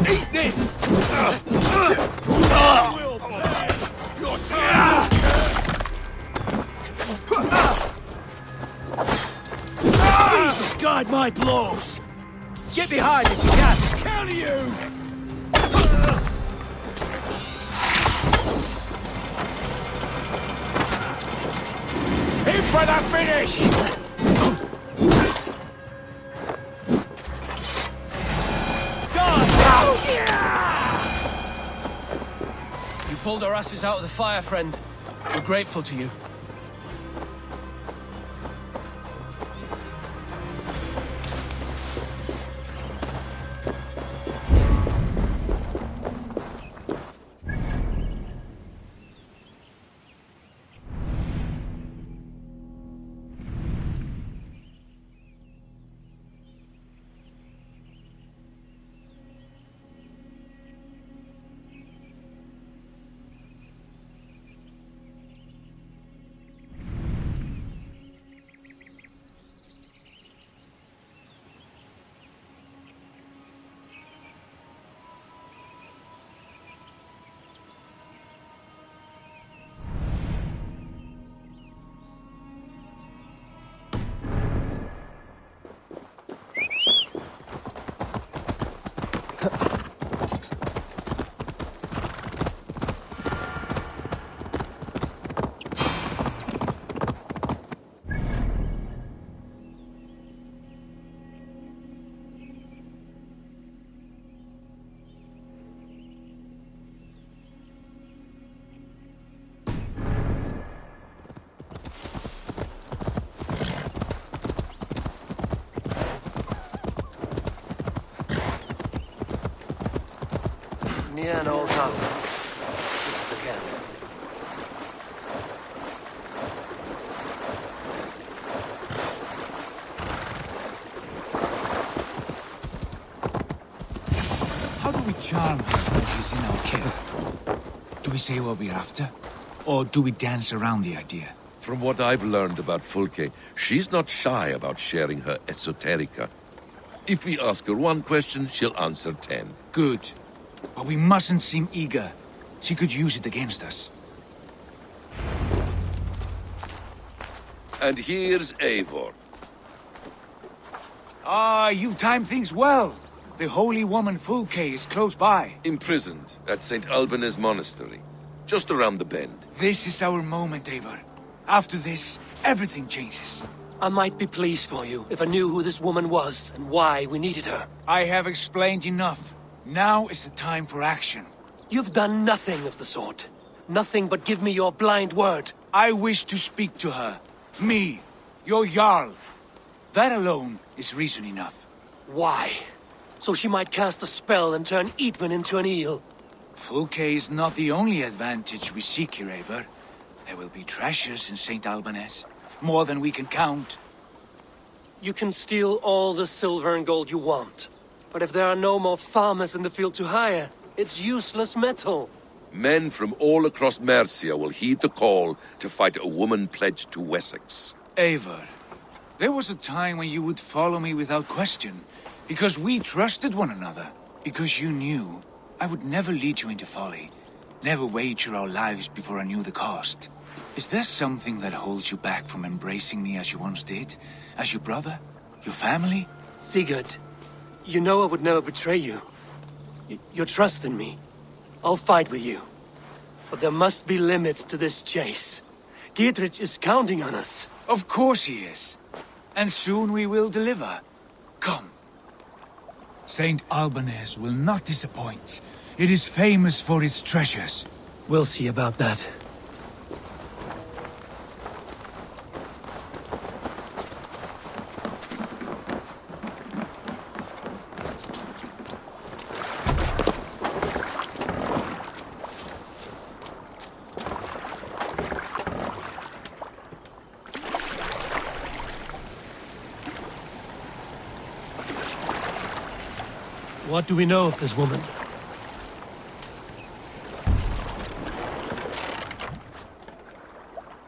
Eat this! We'll pay! Your time! Jesus, guide my blows! Get behind if you can! Counter you! In for the finish! You pulled our asses out of the fire, friend. We're grateful to you. Near an old town. This is the camp. How do we charm her as she's in our care? Do we say what we're after? Or do we dance around the idea? From what I've learned about Fulke, she's not shy about sharing her esoterica. If we ask her one question, she'll answer 10. Good. But we mustn't seem eager. She could use it against us. And here's Eivor. Ah, you timed things well. The holy woman Fulke is close by. Imprisoned at St. Alban's monastery, just around the bend. This is our moment, Eivor. After this, everything changes. I might be pleased for you if I knew who this woman was and why we needed her. I have explained enough. Now is the time for action. You've done nothing of the sort. Nothing but give me your blind word. I wish to speak to her. Me, your Jarl. That alone is reason enough. Why? So she might cast a spell and turn Eatman into an eel. Fulke is not the only advantage we seek here, Eivor. There will be treasures in St. Alban's. More than we can count. You can steal all the silver and gold you want. But if there are no more farmers in the field to hire, it's useless metal. Men from all across Mercia will heed the call to fight a woman pledged to Wessex. Eivor, There was a time when you would follow me without question, because we trusted one another, because you knew I would never lead you into folly, never wager our lives before I knew the cost. Is there something that holds you back from embracing me as you once did? As your brother? Your family? Sigurd, you know I would never betray you. Your trust in me. I'll fight with you. But there must be limits to this chase. Giedrich is counting on us. Of course he is. And soon we will deliver. Come. Saint Albanese will not disappoint. It is famous for its treasures. We'll see about that. What do we know of this woman?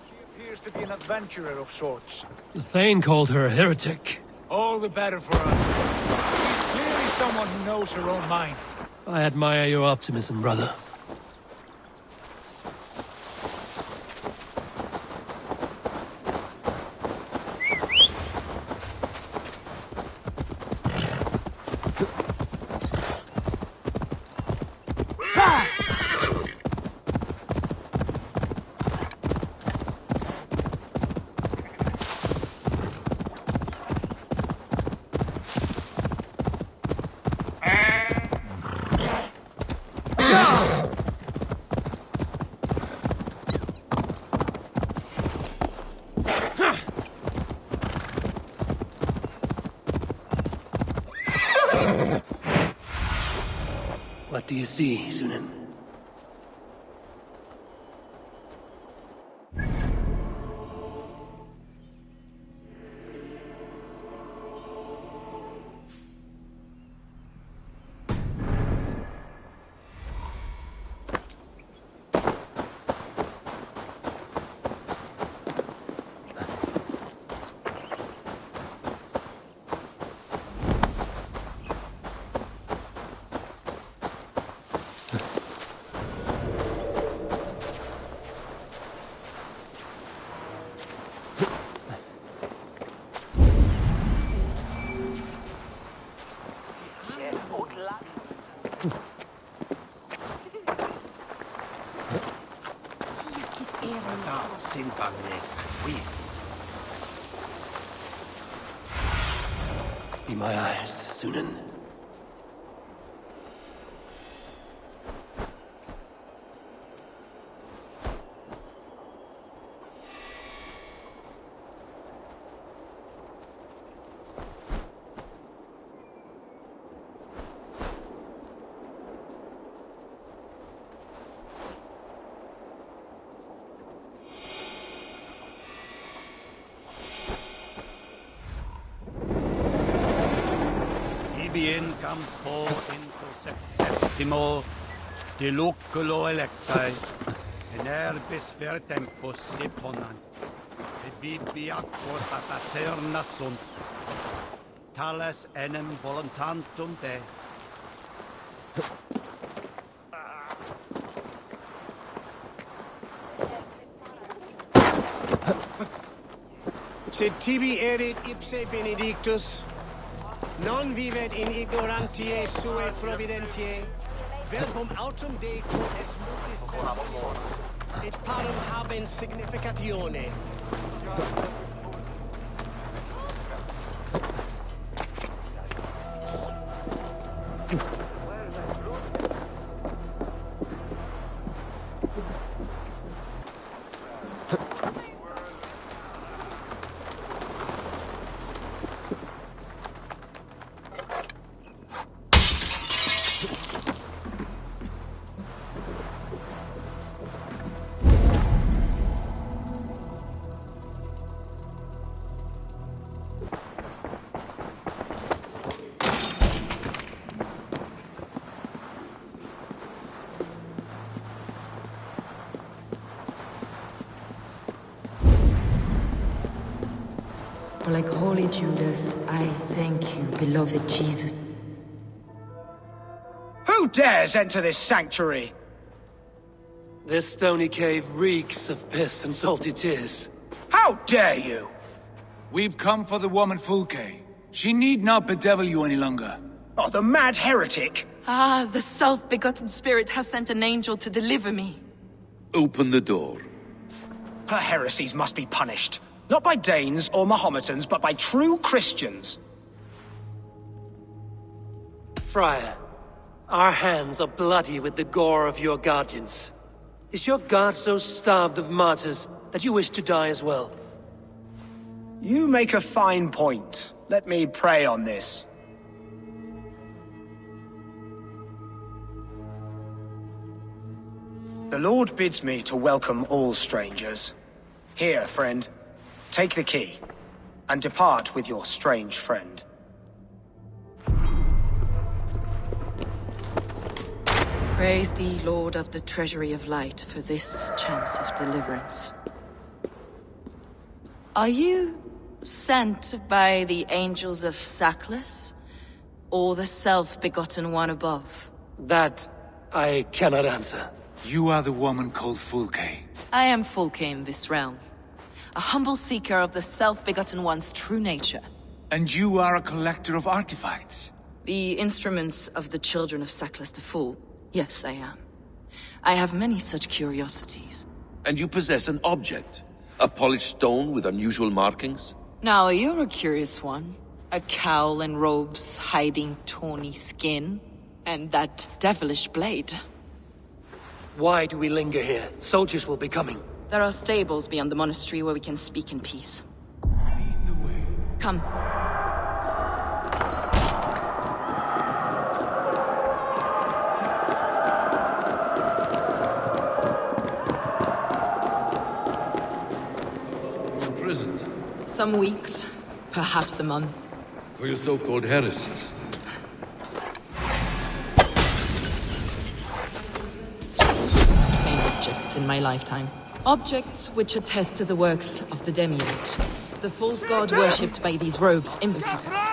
She appears to be an adventurer of sorts. The Thane called her a heretic. All the better for us. She's clearly someone who knows her own mind. I admire your optimism, brother. What do you see, Sunan? Be my eyes, Sunan. Bien campo into septimo de loculo electae, in erbis vertempus seponan, et bibiacquos paterna sunt, tales enem voluntantum de. Sed tibi erit ipse benedictus, non vivet in ignorantiae suae providentiae, verbum autum Deicum est mutis et parum habens significatione. Or like Holy Judas, I thank you, beloved Jesus. Who dares enter this sanctuary? This stony cave reeks of piss and salty tears. How dare you? We've come for the woman Fulke. She need not bedevil you any longer. Oh, the mad heretic! Ah, the self-begotten spirit has sent an angel to deliver me. Open the door. Her heresies must be punished. Not by Danes or Mahometans, but by true Christians. Friar, our hands are bloody with the gore of your guardians. Is your god so starved of martyrs that you wish to die as well? You make a fine point. Let me pray on this. The Lord bids me to welcome all strangers. Here, friend, take the key, and depart with your strange friend. Praise thee, Lord of the Treasury of Light, for this chance of deliverance. Are you sent by the angels of Sackless, or the self-begotten one above? That I cannot answer. You are the woman called Fulke. I am Fulke in this realm. A humble seeker of the self-begotten one's true nature. And you are a collector of artifacts? The instruments of the children of Sackless the Fool. Yes, I am. I have many such curiosities. And you possess an object? A polished stone with unusual markings? Now, you're a curious one. A cowl and robes hiding tawny skin. And that devilish blade. Why do we linger here? Soldiers will be coming. There are stables beyond the monastery where we can speak in peace. Lead the way. Come. Imprisoned? Some weeks, perhaps a month. For your so-called heresies? Objects in my lifetime. Objects which attest to the works of the demiurge. The false god worshipped by these robed imbeciles.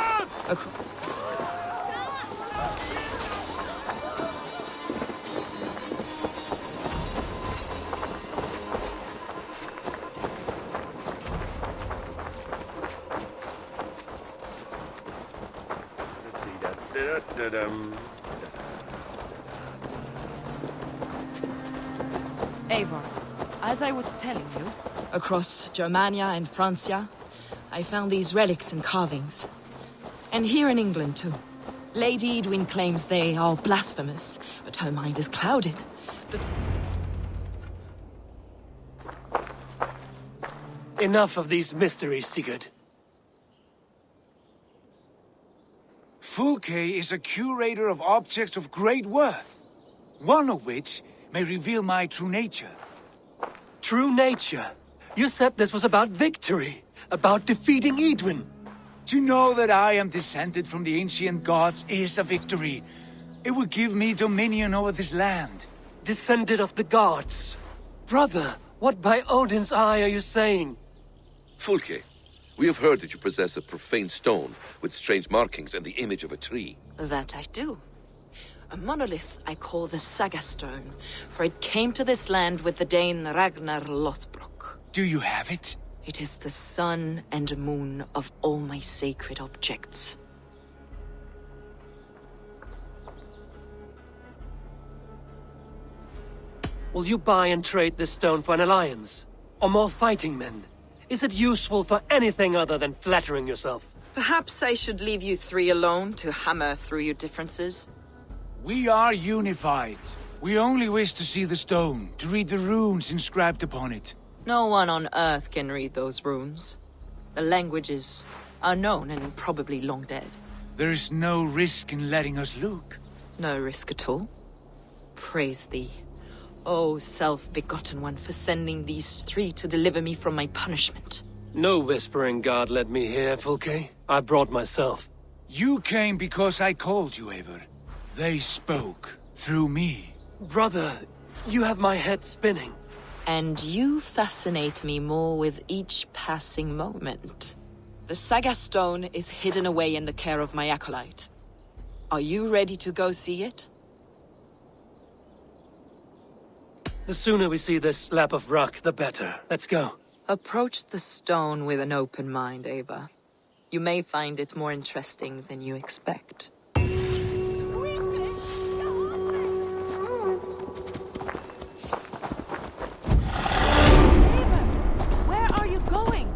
Eivor, as I was telling you, across Germania and Francia, I found these relics and carvings. And here in England, too. Lady Edwin claims they are blasphemous, but her mind is clouded. Enough of these mysteries, Sigurd. Fulke is a curator of objects of great worth, one of which may reveal my true nature. True nature? You said this was about victory, about defeating Edwin. To know that I am descended from the ancient gods is a victory. It will give me dominion over this land. Descended of the gods? Brother, what by Odin's eye are you saying? Fulke, we have heard that you possess a profane stone with strange markings and the image of a tree. That I do. A monolith I call the Saga Stone, for it came to this land with the Dane Ragnar Lothbrok. Do you have it? It is the sun and moon of all my sacred objects. Will you buy and trade this stone for an alliance? Or more fighting men? Is it useful for anything other than flattering yourself? Perhaps I should leave you three alone to hammer through your differences? We are unified. We only wish to see the stone, to read the runes inscribed upon it. No one on Earth can read those runes. The languages are known and probably long dead. There is no risk in letting us look. No risk at all. Praise thee, O self-begotten one, for sending these three to deliver me from my punishment. No whispering god led me here, Fulke. I brought myself. You came because I called you, Eivor. They spoke through me. Brother, you have my head spinning. And you fascinate me more with each passing moment. The Saga stone is hidden away in the care of my acolyte. Are you ready to go see it? The sooner we see this slab of rock, the better. Let's go. Approach the stone with an open mind, Ava. You may find it more interesting than you expect. Where are you going?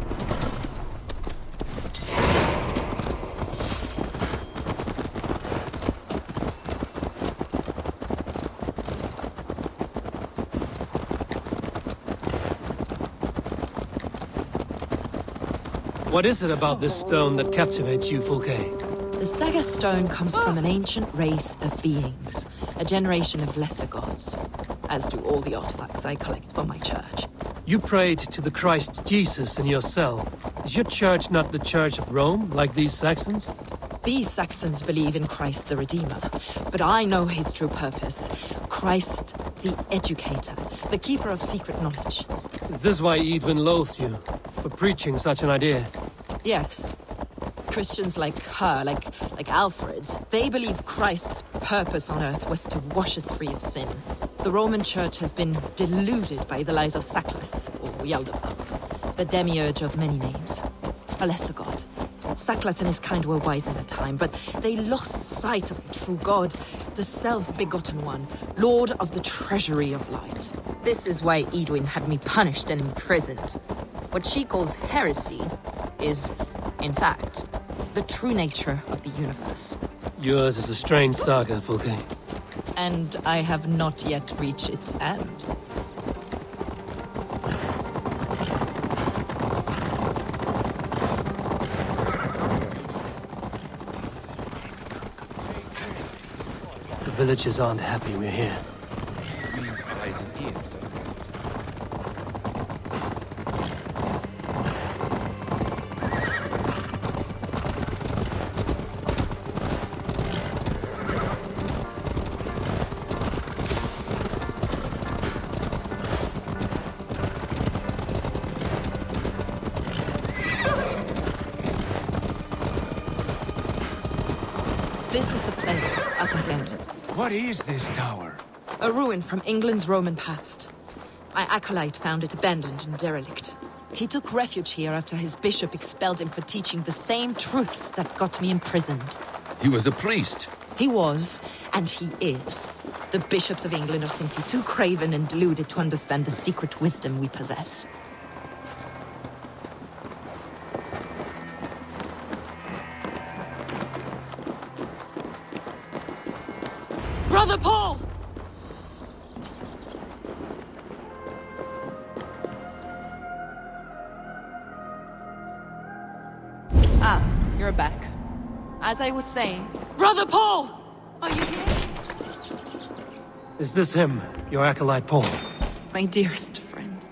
What is it about this stone that captivates you, Fulke? The Saga stone comes from an ancient race of beings, a generation of lesser gods, as do all the artifacts I collect for my church. You prayed to the Christ Jesus in your cell. Is your church not the Church of Rome, like these Saxons? These Saxons believe in Christ the Redeemer, but I know his true purpose. Christ the Educator, the keeper of secret knowledge. Is this why Eidwin loathed you, for preaching such an idea? Yes. Christians like her, like Alfred, they believe Christ's purpose on earth was to wash us free of sin. The Roman Church has been deluded by the lies of Saklas, or Yaldabaoth, the demiurge of many names, a lesser god. Saklas and his kind were wise in their time, but they lost sight of the true God, the self-begotten one, Lord of the treasury of light. This is why Eidwin had me punished and imprisoned. What she calls heresy is, in fact, the true nature of the universe. Yours is a strange saga, Fulke. And I have not yet reached its end. The villagers aren't happy we're here. Means eyes and ears. This is the place, up ahead. What is this tower? A ruin from England's Roman past. My acolyte found it abandoned and derelict. He took refuge here after his bishop expelled him for teaching the same truths that got me imprisoned. He was a priest. He was, and he is. The bishops of England are simply too craven and deluded to understand the secret wisdom we possess. Brother Paul! Ah, you're back. As I was saying... Brother Paul! Are you here? Is this him, your acolyte Paul? My dearest friend.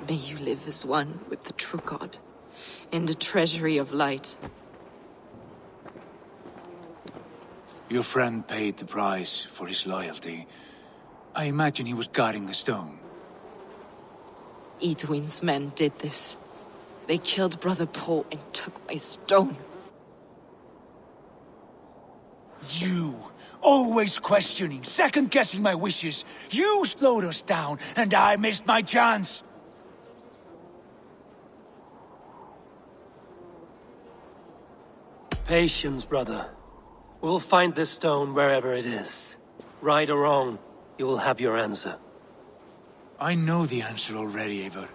May you live as one with the true God, in the treasury of light. Your friend paid the price for his loyalty. I imagine he was guarding the stone. Eidwin's men did this. They killed Brother Paul and took my stone. You! Always questioning, second-guessing my wishes. You slowed us down, and I missed my chance. Patience, brother. We'll find this stone wherever it is. Right or wrong, you will have your answer. I know the answer already, Eivor.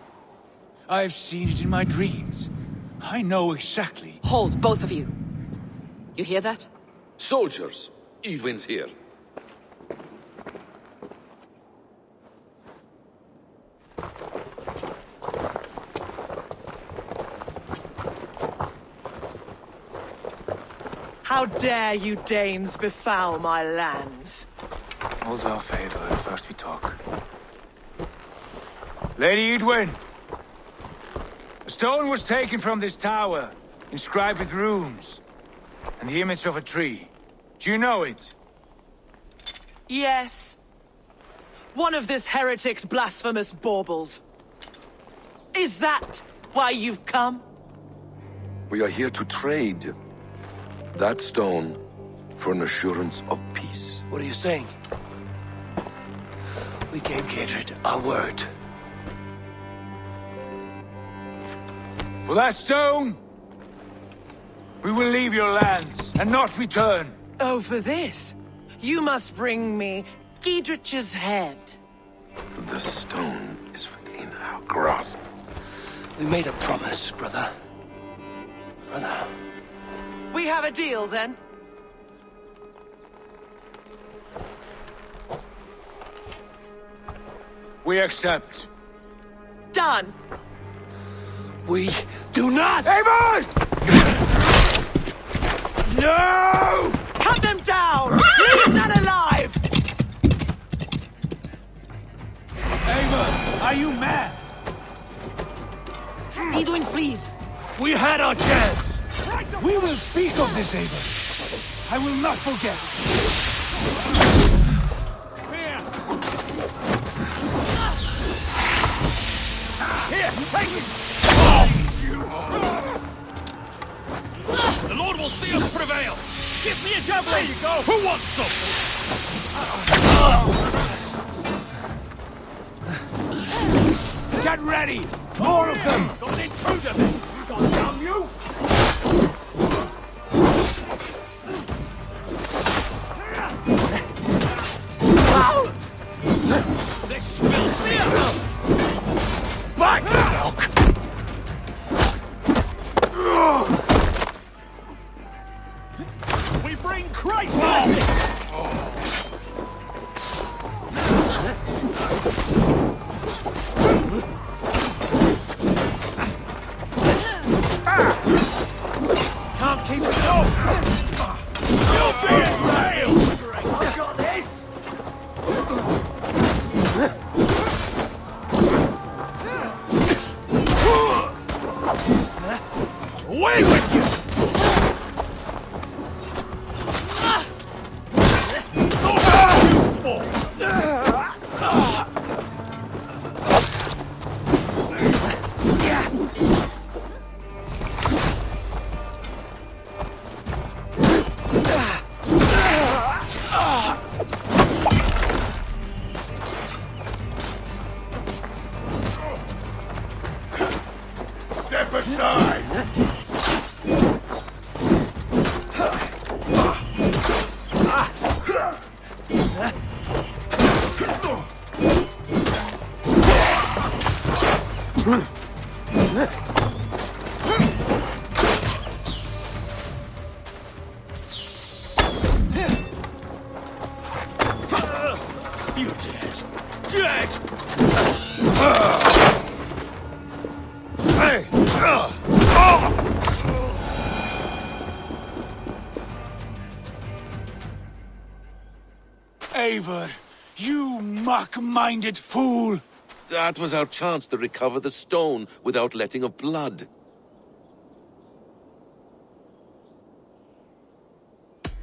I've seen it in my dreams. I know exactly. Hold, both of you. You hear that? Soldiers, Eidwin's here. How dare you Danes befoul my lands? Hold off, Eivor. First we talk. Lady Eidwin! A stone was taken from this tower, inscribed with runes, and the image of a tree. Do you know it? Yes. One of this heretic's blasphemous baubles. Is that why you've come? We are here to trade that stone for an assurance of peace. What are you saying? We gave Gatred our word. For that stone, we will leave your lands and not return. Oh, for this? You must bring me Giedrich's head. The stone is within our grasp. We made a promise, brother. Brother. We have a deal, then? We accept. Done. We do not! Eivor! No! Cut them down! Leave none alive! Eivor, are you mad? Edwin, please. We had our chance. We will speak of this, Eivor. I will not forget. Here, take it! The Lord will see us prevail! Give me a javelin! There you go! Who wants some? Get ready! More of them! Got an intruder! God damn you! This will see us! Back! We bring Christ mercy! Can't keep it up! You'll be impaled! I've got this! Away with you! Step aside! You're dead! Dead! Hey! Eivor, you mock-minded fool! That was our chance to recover the stone without letting of blood.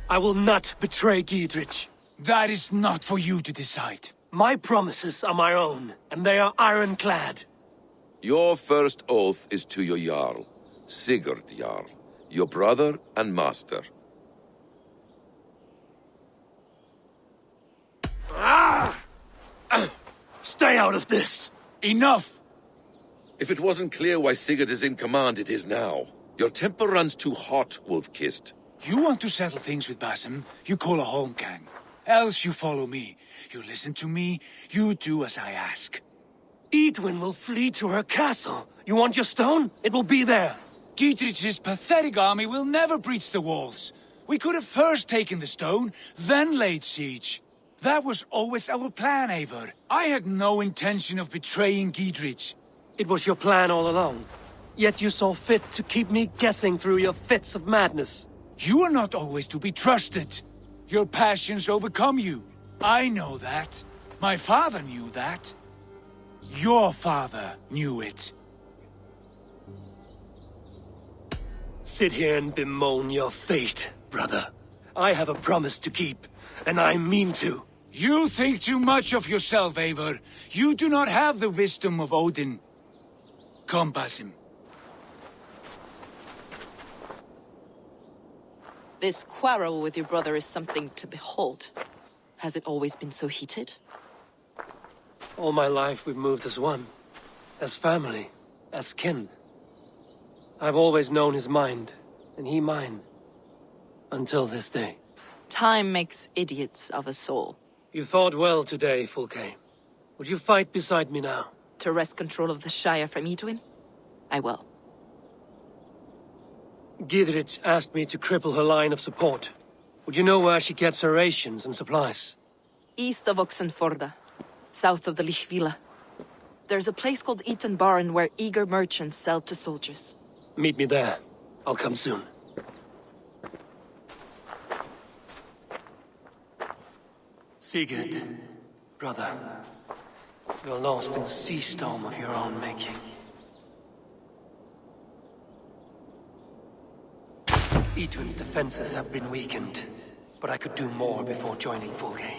I will not betray Giedrich. That is not for you to decide. My promises are my own, and they are ironclad. Your first oath is to your Jarl, Sigurd Jarl, your brother and master. Stay out of this! Enough! If it wasn't clear why Sigurd is in command, it is now. Your temper runs too hot, Wolf-Kissed. You want to settle things with Basim, you call a holmgang. Else you follow me. You listen to me, you do as I ask. Edwin will flee to her castle. You want your stone? It will be there. Giedrich's pathetic army will never breach the walls. We could have first taken the stone, then laid siege. That was always our plan, Eivor. I had no intention of betraying Giedrich. It was your plan all along. Yet you saw fit to keep me guessing through your fits of madness. You are not always to be trusted. Your passions overcome you. I know that. My father knew that. Your father knew it. Sit here and bemoan your fate, brother. I have a promise to keep, and I mean to. You think too much of yourself, Eivor. You do not have the wisdom of Odin. Come, Basim. This quarrel with your brother is something to behold. Has it always been so heated? All my life we've moved as one. As family. As kin. I've always known his mind, and he mine. Until this day. Time makes idiots of us all. You fought well today, Fulke. Would you fight beside me now? To wrest control of the Shire from Eadwyn? I will. Gidrich asked me to cripple her line of support. Would you know where she gets her rations and supplies? East of Oxenforda, south of the Lichvila. There's a place called Eaton Barn where eager merchants sell to soldiers. Meet me there. I'll come soon. Sigurd, brother, you're lost in a sea storm of your own making. Eadwyn's defenses have been weakened, but I could do more before joining Fulke.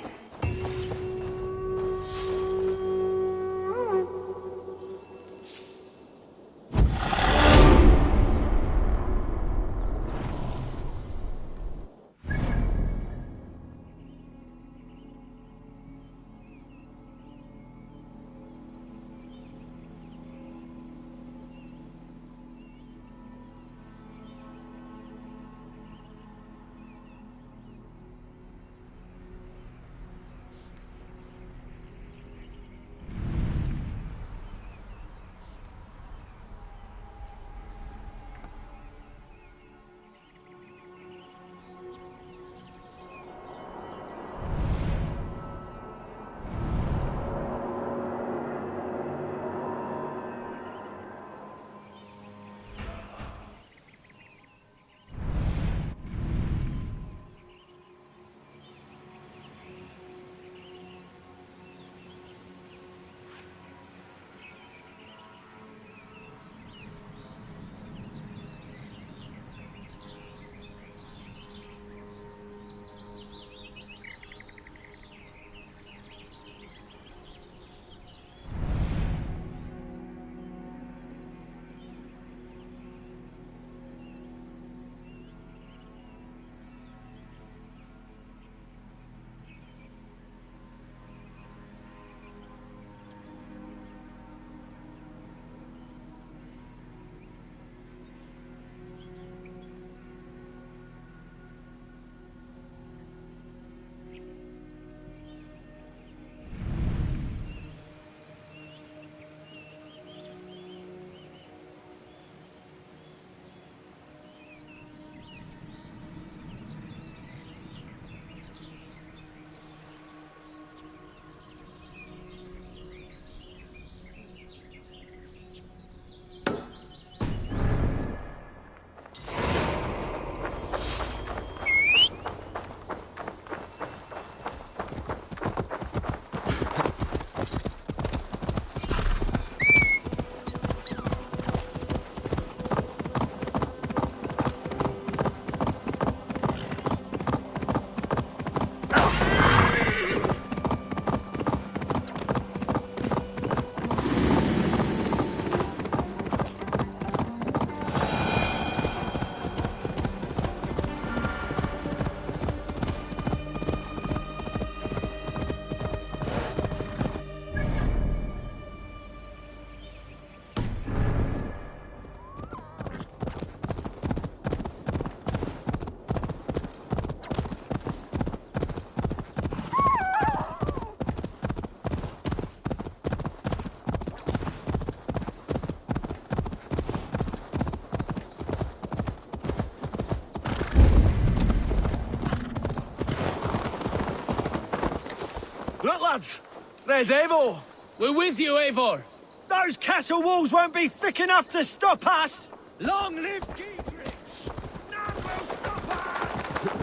Look, lads! There's Eivor! We're with you, Eivor! Those castle walls won't be thick enough to stop us! Long live Giedrich! None will stop us!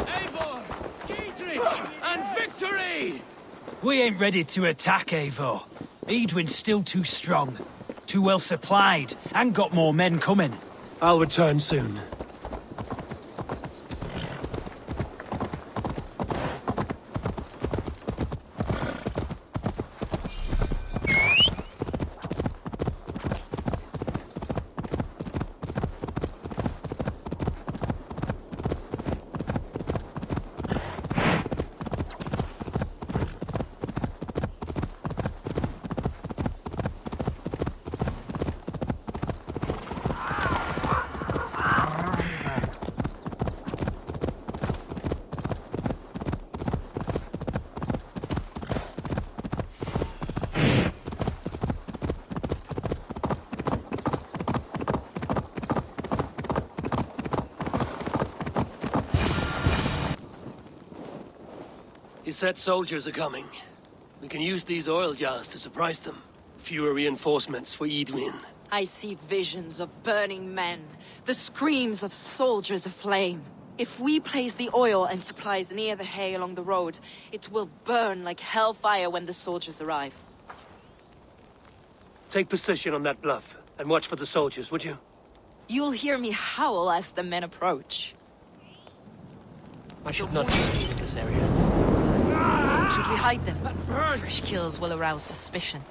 Eivor! Giedrich! And victory! We ain't ready to attack, Eivor. Eadwyn's still too strong. Too well supplied, and got more men coming. I'll return soon. Beset soldiers are coming. We can use these oil jars to surprise them. Fewer reinforcements for Eidwin. I see visions of burning men, the screams of soldiers aflame. If we place the oil and supplies near the hay along the road, it will burn like hellfire when the soldiers arrive. Take position on that bluff, and watch for the soldiers, would you? You'll hear me howl as the men approach. I should not be seen in this area. Should we hide them? Fresh kills will arouse suspicion.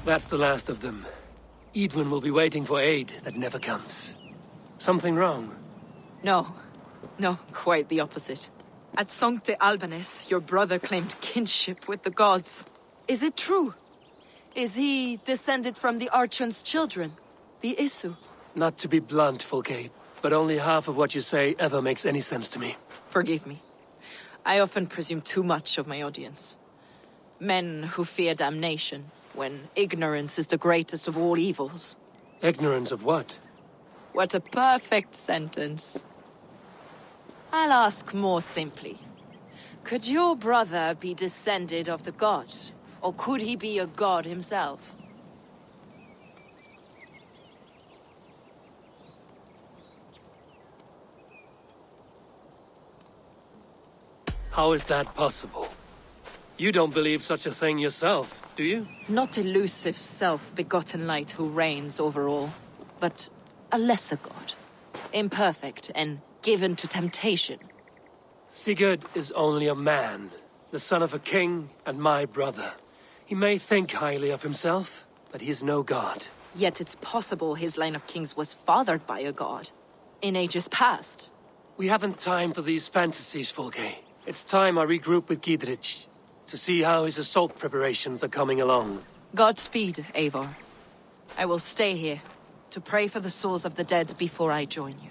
That's the last of them. Eidwin will be waiting for aid that never comes. Something wrong? No. No, quite the opposite. At Sancte Albanus, your brother claimed kinship with the gods. Is it true? Is he descended from the Archon's children, the Isu? Not to be blunt, Fulke, but only half of what you say ever makes any sense to me. Forgive me. I often presume too much of my audience. Men who fear damnation, when ignorance is the greatest of all evils. Ignorance of what? What a perfect sentence. I'll ask more simply. Could your brother be descended of the god? Or could he be a god himself? How is that possible? You don't believe such a thing yourself, do you? Not elusive self-begotten light who reigns over all, but a lesser god. Imperfect and given to temptation. Sigurd is only a man, the son of a king and my brother. He may think highly of himself, but he is no god. Yet it's possible his line of kings was fathered by a god. In ages past. We haven't time for these fantasies, Fulke. It's time I regroup with Gidrich, to see how his assault preparations are coming along. Godspeed, Eivor. I will stay here, to pray for the souls of the dead before I join you.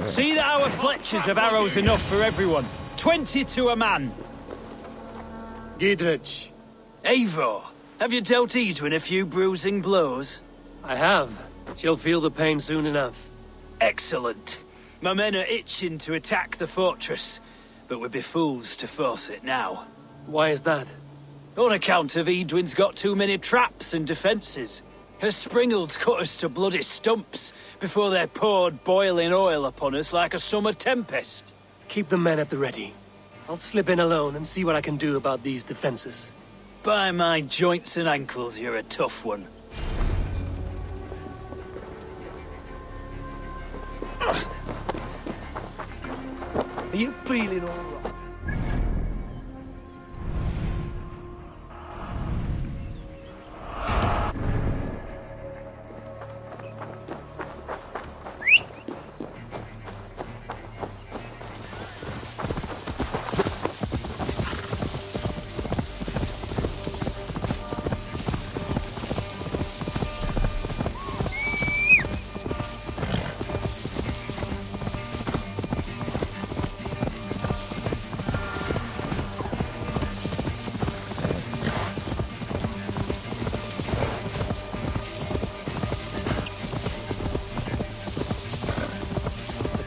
See that our fletchers have arrows enough for everyone. 20 to a man. Gidrich. Eivor, have you dealt Eidwin a few bruising blows? I have. She'll feel the pain soon enough. Excellent. My men are itching to attack the fortress, but we'd be fools to force it now. Why is that? On account of Eidwin's got too many traps and defences. Her springalds cut us to bloody stumps before they poured boiling oil upon us like a summer tempest. Keep the men at the ready. I'll slip in alone and see what I can do about these defenses. By my joints and ankles, you're a tough one. Are you feeling all right?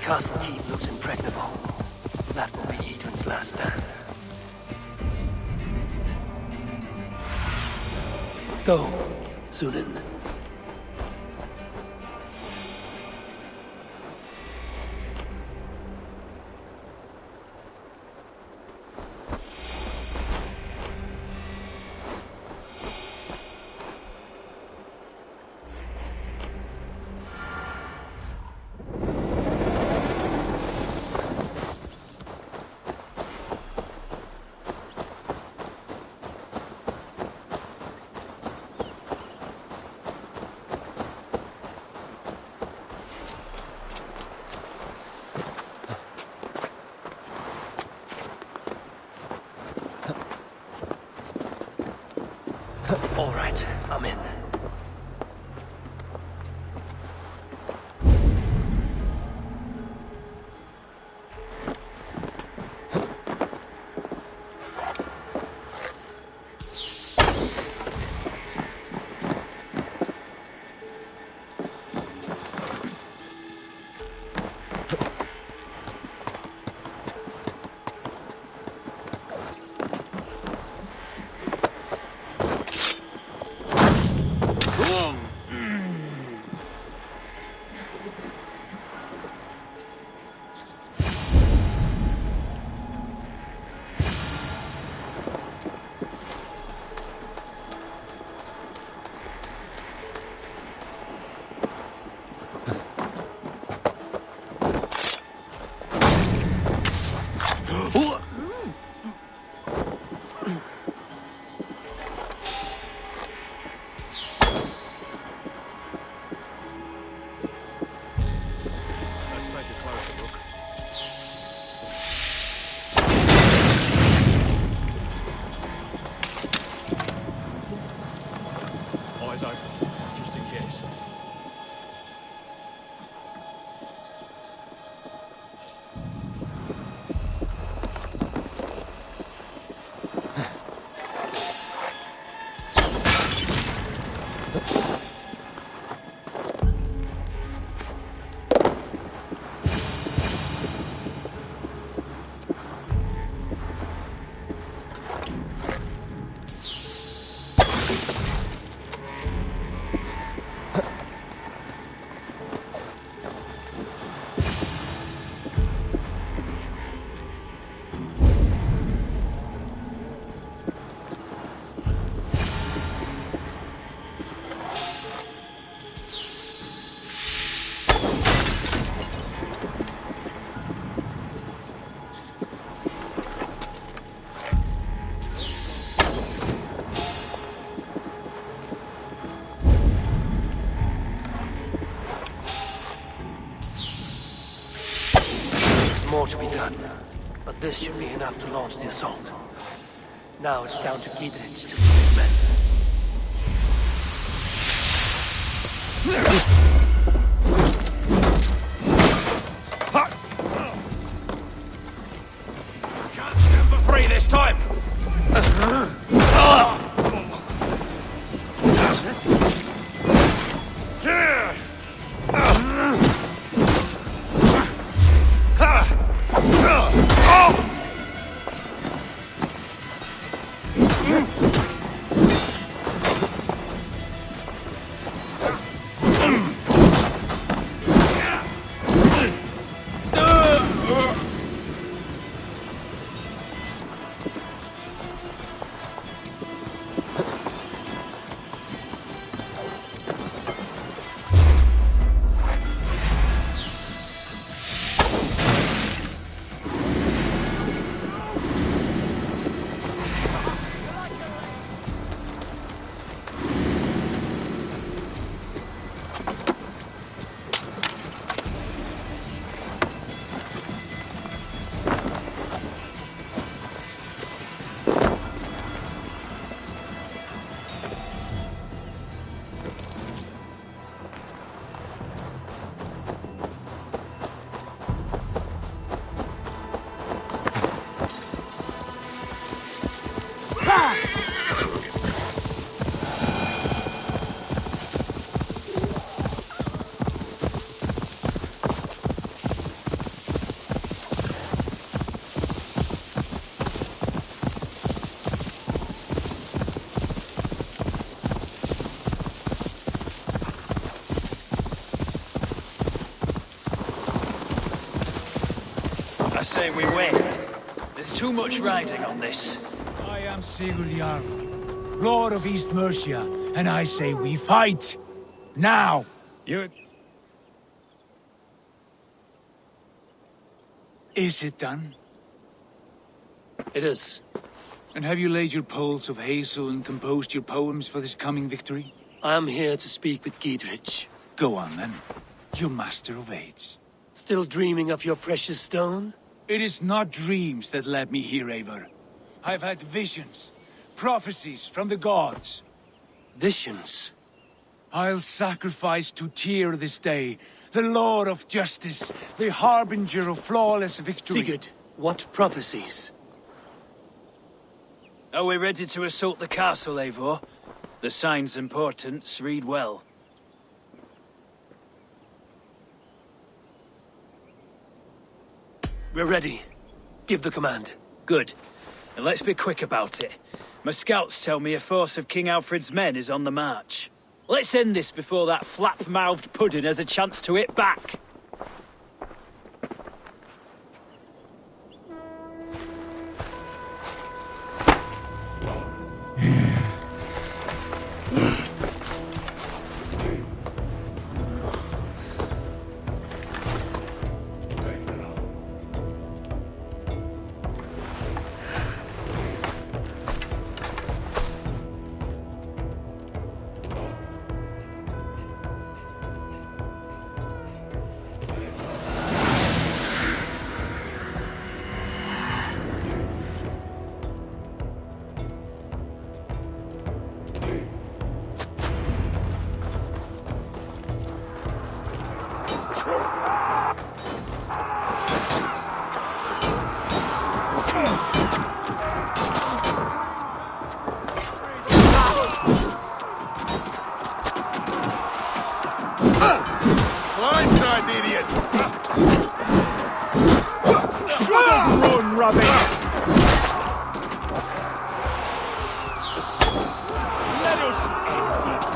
castle keep looks impregnable. That will be Edwin's last stand. Go, Sunan. All right, I'm in. More to be done, but this should be enough to launch the assault. Now it's down to Giedrich to lead his men. Can't stand for free this time! say we wait. There's too much riding on this. I am Sigurd Jarl, Lord of East Mercia, and I say we fight! Now! Is it done? It is. And have you laid your poles of hazel and composed your poems for this coming victory? I am here to speak with Giedrich. Go on then, you master of aids. Still dreaming of your precious stone? It is not dreams that led me here, Eivor. I've had visions, prophecies from the gods. Visions? I'll sacrifice to Tyr this day, the Lord of Justice, the harbinger of flawless victory. Sigurd, what prophecies? Are we ready to assault the castle, Eivor? The signs and portents read well. We're ready. Give the command. Good. And let's be quick about it. My scouts tell me a force of King Alfred's men is on the march. Let's end this before that flap-mouthed pudding has a chance to hit back. Blindside, the idiot! Shouldn't run, rubbish! Let us end it!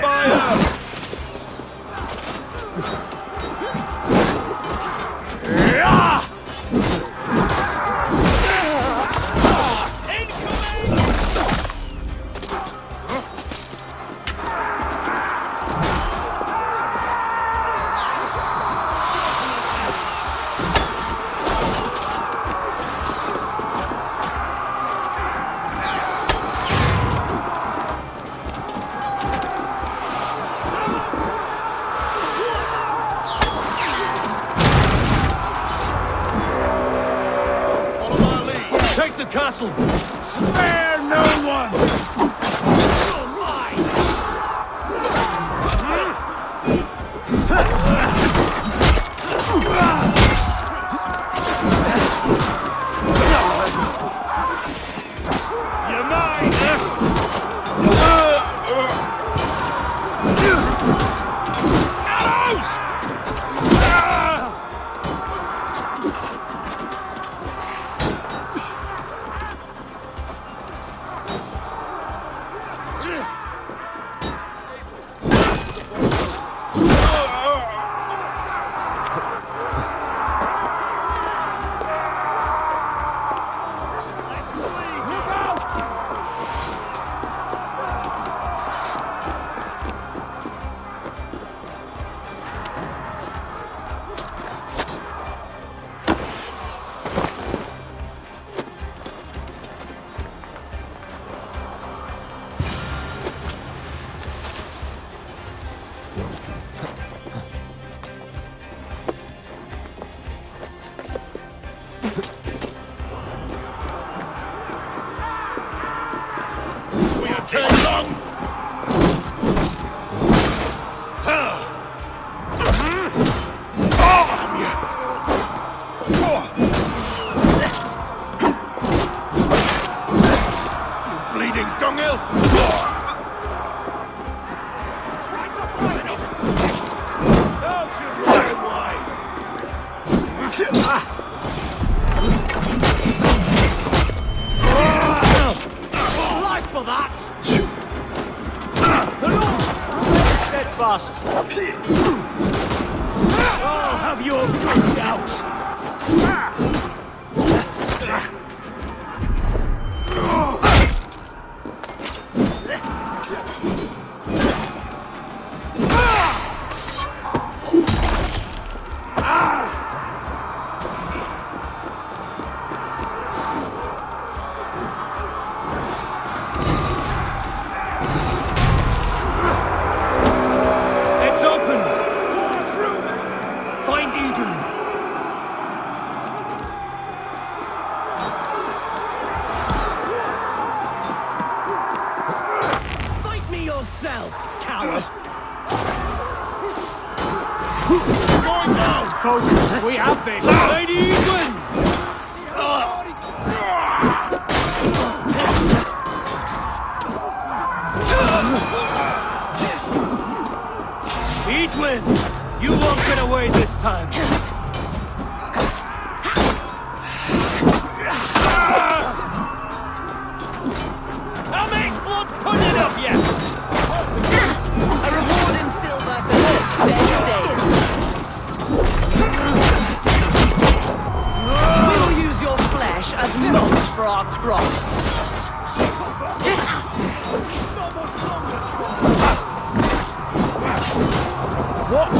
Fire! Take the castle! Spare no one! You're mine! Turn long! You bleeding dunghill! Don't you run away! Life for that! The Lord steadfast. I'll have your guts out. We have this! Lady Edwin! Edwin! You won't get away this time! I'll make blood pudding of you! A reward in silver for each dead day. We'll use your flesh as mulch for our crops. What?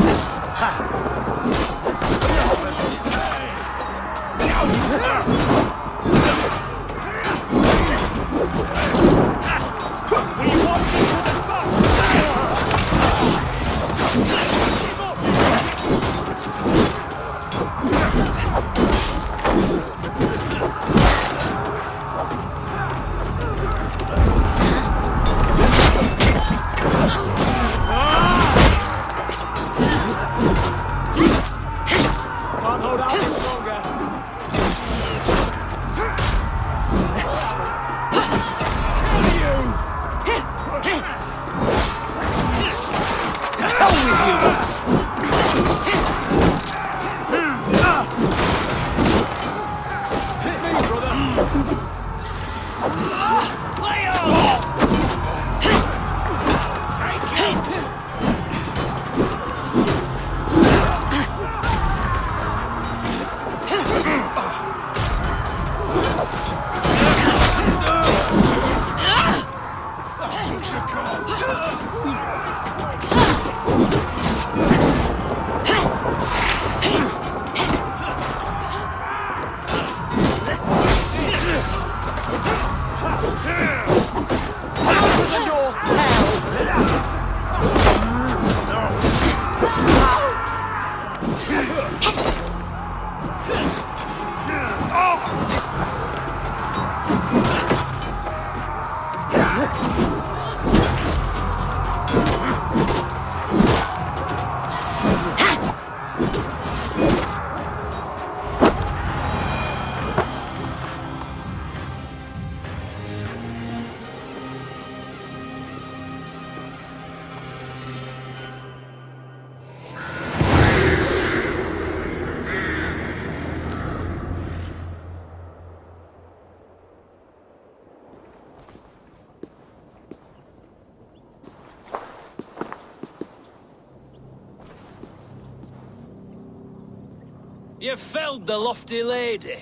You felled the lofty lady.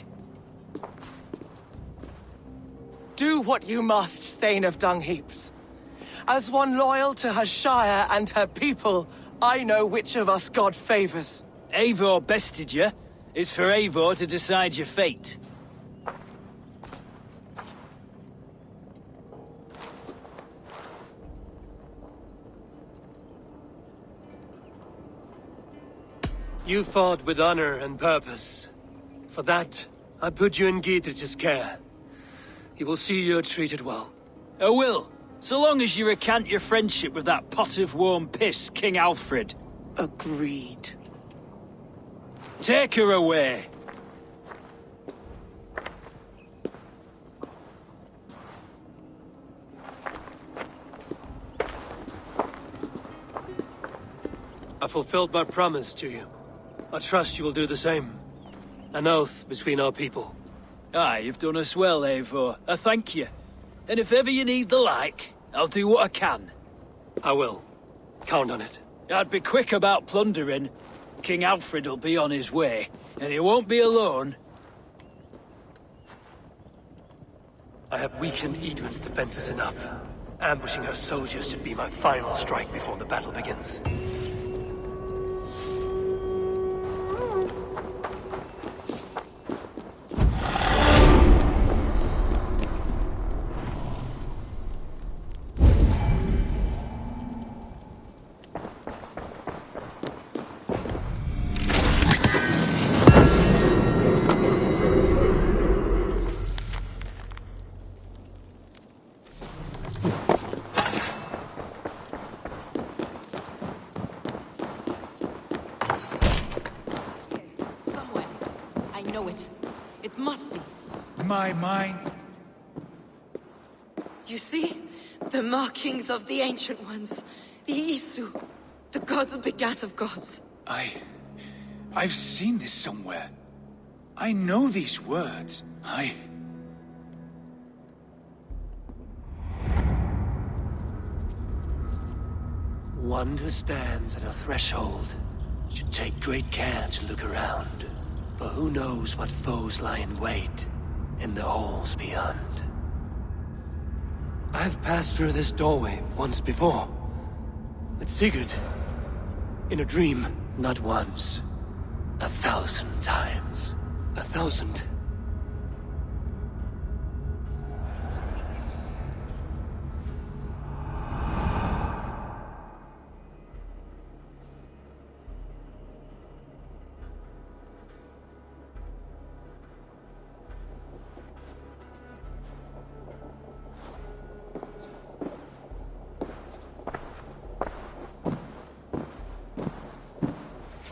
Do what you must, Thane of Dungheaps. As one loyal to her shire and her people, I know which of us God favors. Eivor bested you. It's for Eivor to decide your fate. You fought with honor and purpose. For that, I put you in Gidrich's care. He will see you're treated well. I will, so long as you recant your friendship with that pot of warm piss, King Alfred. Agreed. Take her away. I fulfilled my promise to you. I trust you will do the same. An oath between our people. Aye, you've done us well, Eivor. I thank you. And if ever you need the like, I'll do what I can. I will. Count on it. I'd be quick about plundering. King Alfred will be on his way, and he won't be alone. I have weakened Edwin's defenses enough. Ambushing her soldiers should be my final strike before the battle begins. My mind. You see? The markings of the Ancient Ones. The Isu. The gods begat of gods. I've seen this somewhere. I know these words. One who stands at a threshold should take great care to look around. For who knows what foes lie in wait in the halls beyond. I've passed through this doorway once before. With Sigurd. In a dream. Not once. 1,000 times. 1,000.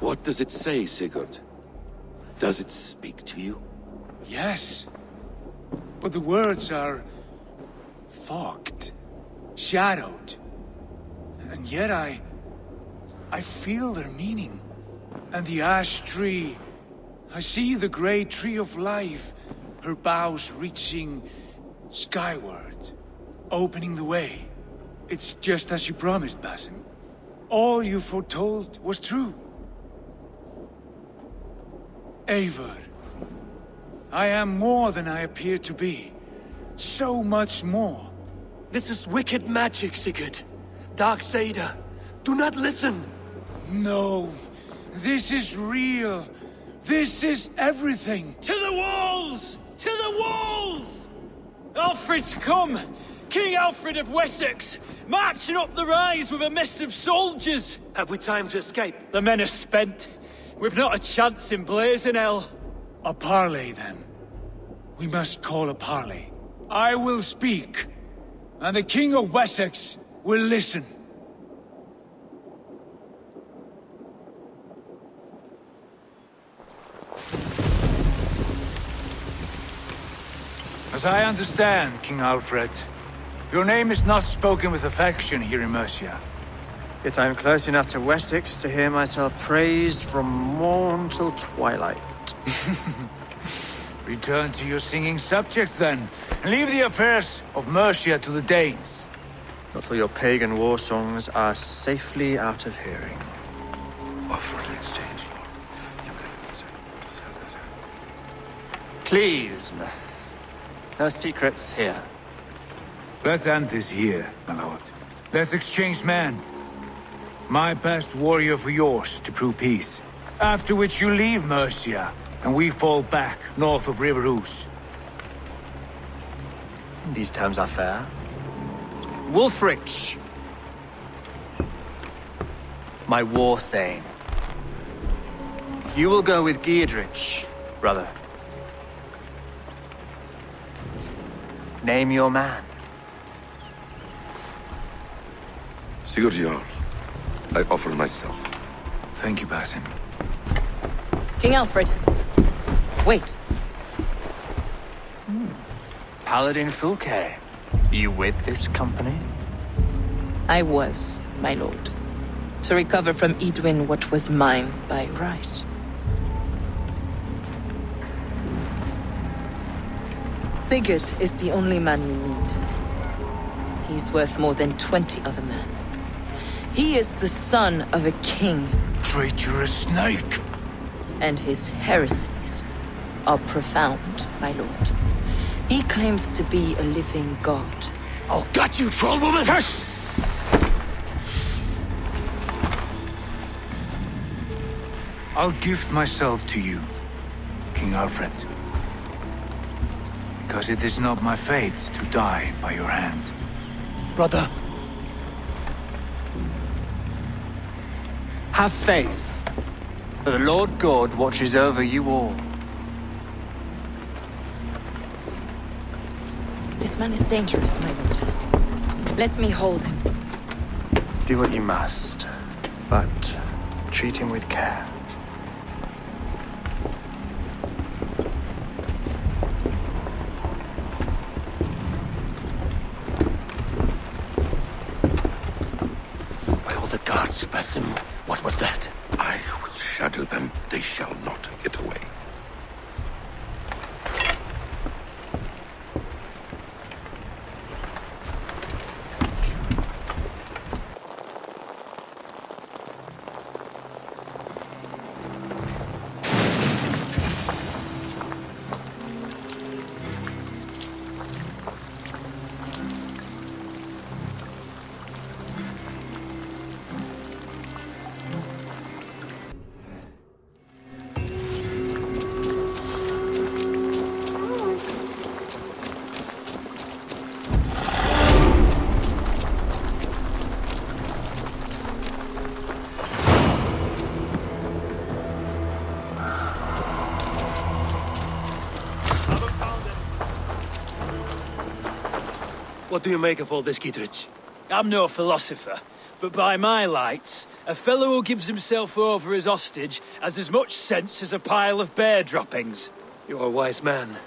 What does it say, Sigurd? Does it speak to you? Yes. But the words are... fogged. Shadowed. And yet I feel their meaning. And the ash tree... I see the great tree of life. Her boughs reaching... skyward. Opening the way. It's just as you promised, Basim. All you foretold was true. Eivor, I am more than I appear to be. So much more. This is wicked magic, Sigurd. Dark Seder. Do not listen. No. This is real. This is everything. To the walls! To the walls! Alfred's come! King Alfred of Wessex! Marching up the rise with a mess of soldiers! Have we time to escape? The men are spent. We've not a chance in blazing hell. A parley, then. We must call a parley. I will speak, and the King of Wessex will listen. As I understand, King Alfred, your name is not spoken with affection here in Mercia. Yet I am close enough to Wessex to hear myself praised from morn till twilight. Return to your singing subjects, then, and leave the affairs of Mercia to the Danes. Not till your pagan war songs are safely out of hearing. Offer an exchange, Lord. Please, no secrets here. Let's end this here, my lord. Let's exchange men. My best warrior for yours to prove peace. After which you leave Mercia, and we fall back north of River Ouse. These terms are fair. Wulfrich! My war thane. You will go with Giedrich, brother. Name your man. Sigurd Jarl, I offer myself. Thank you, Basim. King Alfred. Wait. Paladin Fulke. You with this company? I was, my lord. To recover from Edwin what was mine by right. Sigurd is the only man you need. He's worth more than 20 other men. He is the son of a king. Traitorous snake! And his heresies are profound, my lord. He claims to be a living god. I'll gut you, troll woman! Curse! I'll gift myself to you, King Alfred. Because it is not my fate to die by your hand. Brother. Have faith, for the Lord God watches over you all. This man is dangerous, my lord. Let me hold him. Do what you must, but treat him with care. Basim, what was that? I will shatter them. They shall not get away. What do you make of all this, Gidrich? I'm no philosopher, but by my lights, a fellow who gives himself over as hostage has as much sense as a pile of bear droppings. You're a wise man.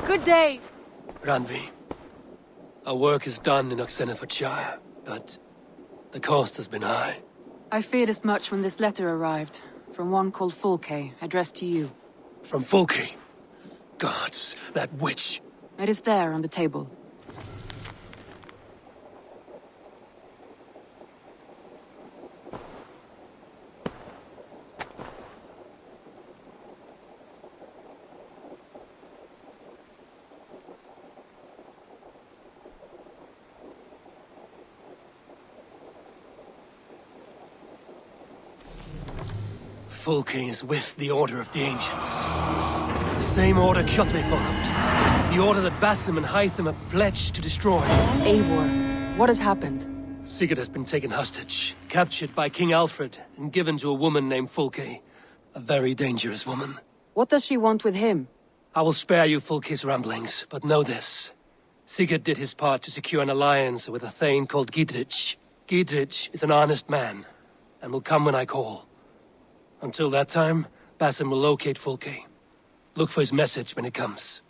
Good day. Randvi, our work is done in Oxenefordscire, but the cost has been high. I feared as much when this letter arrived, from one called Fulke, addressed to you. From Fulke? Gods, that witch! It is there on the table. Fulke is with the Order of the Ancients. The same order Kjotve followed. The order that Basim and Hytham have pledged to destroy. Eivor, what has happened? Sigurd has been taken hostage, captured by King Alfred, and given to a woman named Fulke. A very dangerous woman. What does she want with him? I will spare you Fulke's ramblings, but know this. Sigurd did his part to secure an alliance with a thane called Gidrich. Gidrich is an honest man, and will come when I call. Until that time, Basim will locate Fulke. Look for his message when it comes.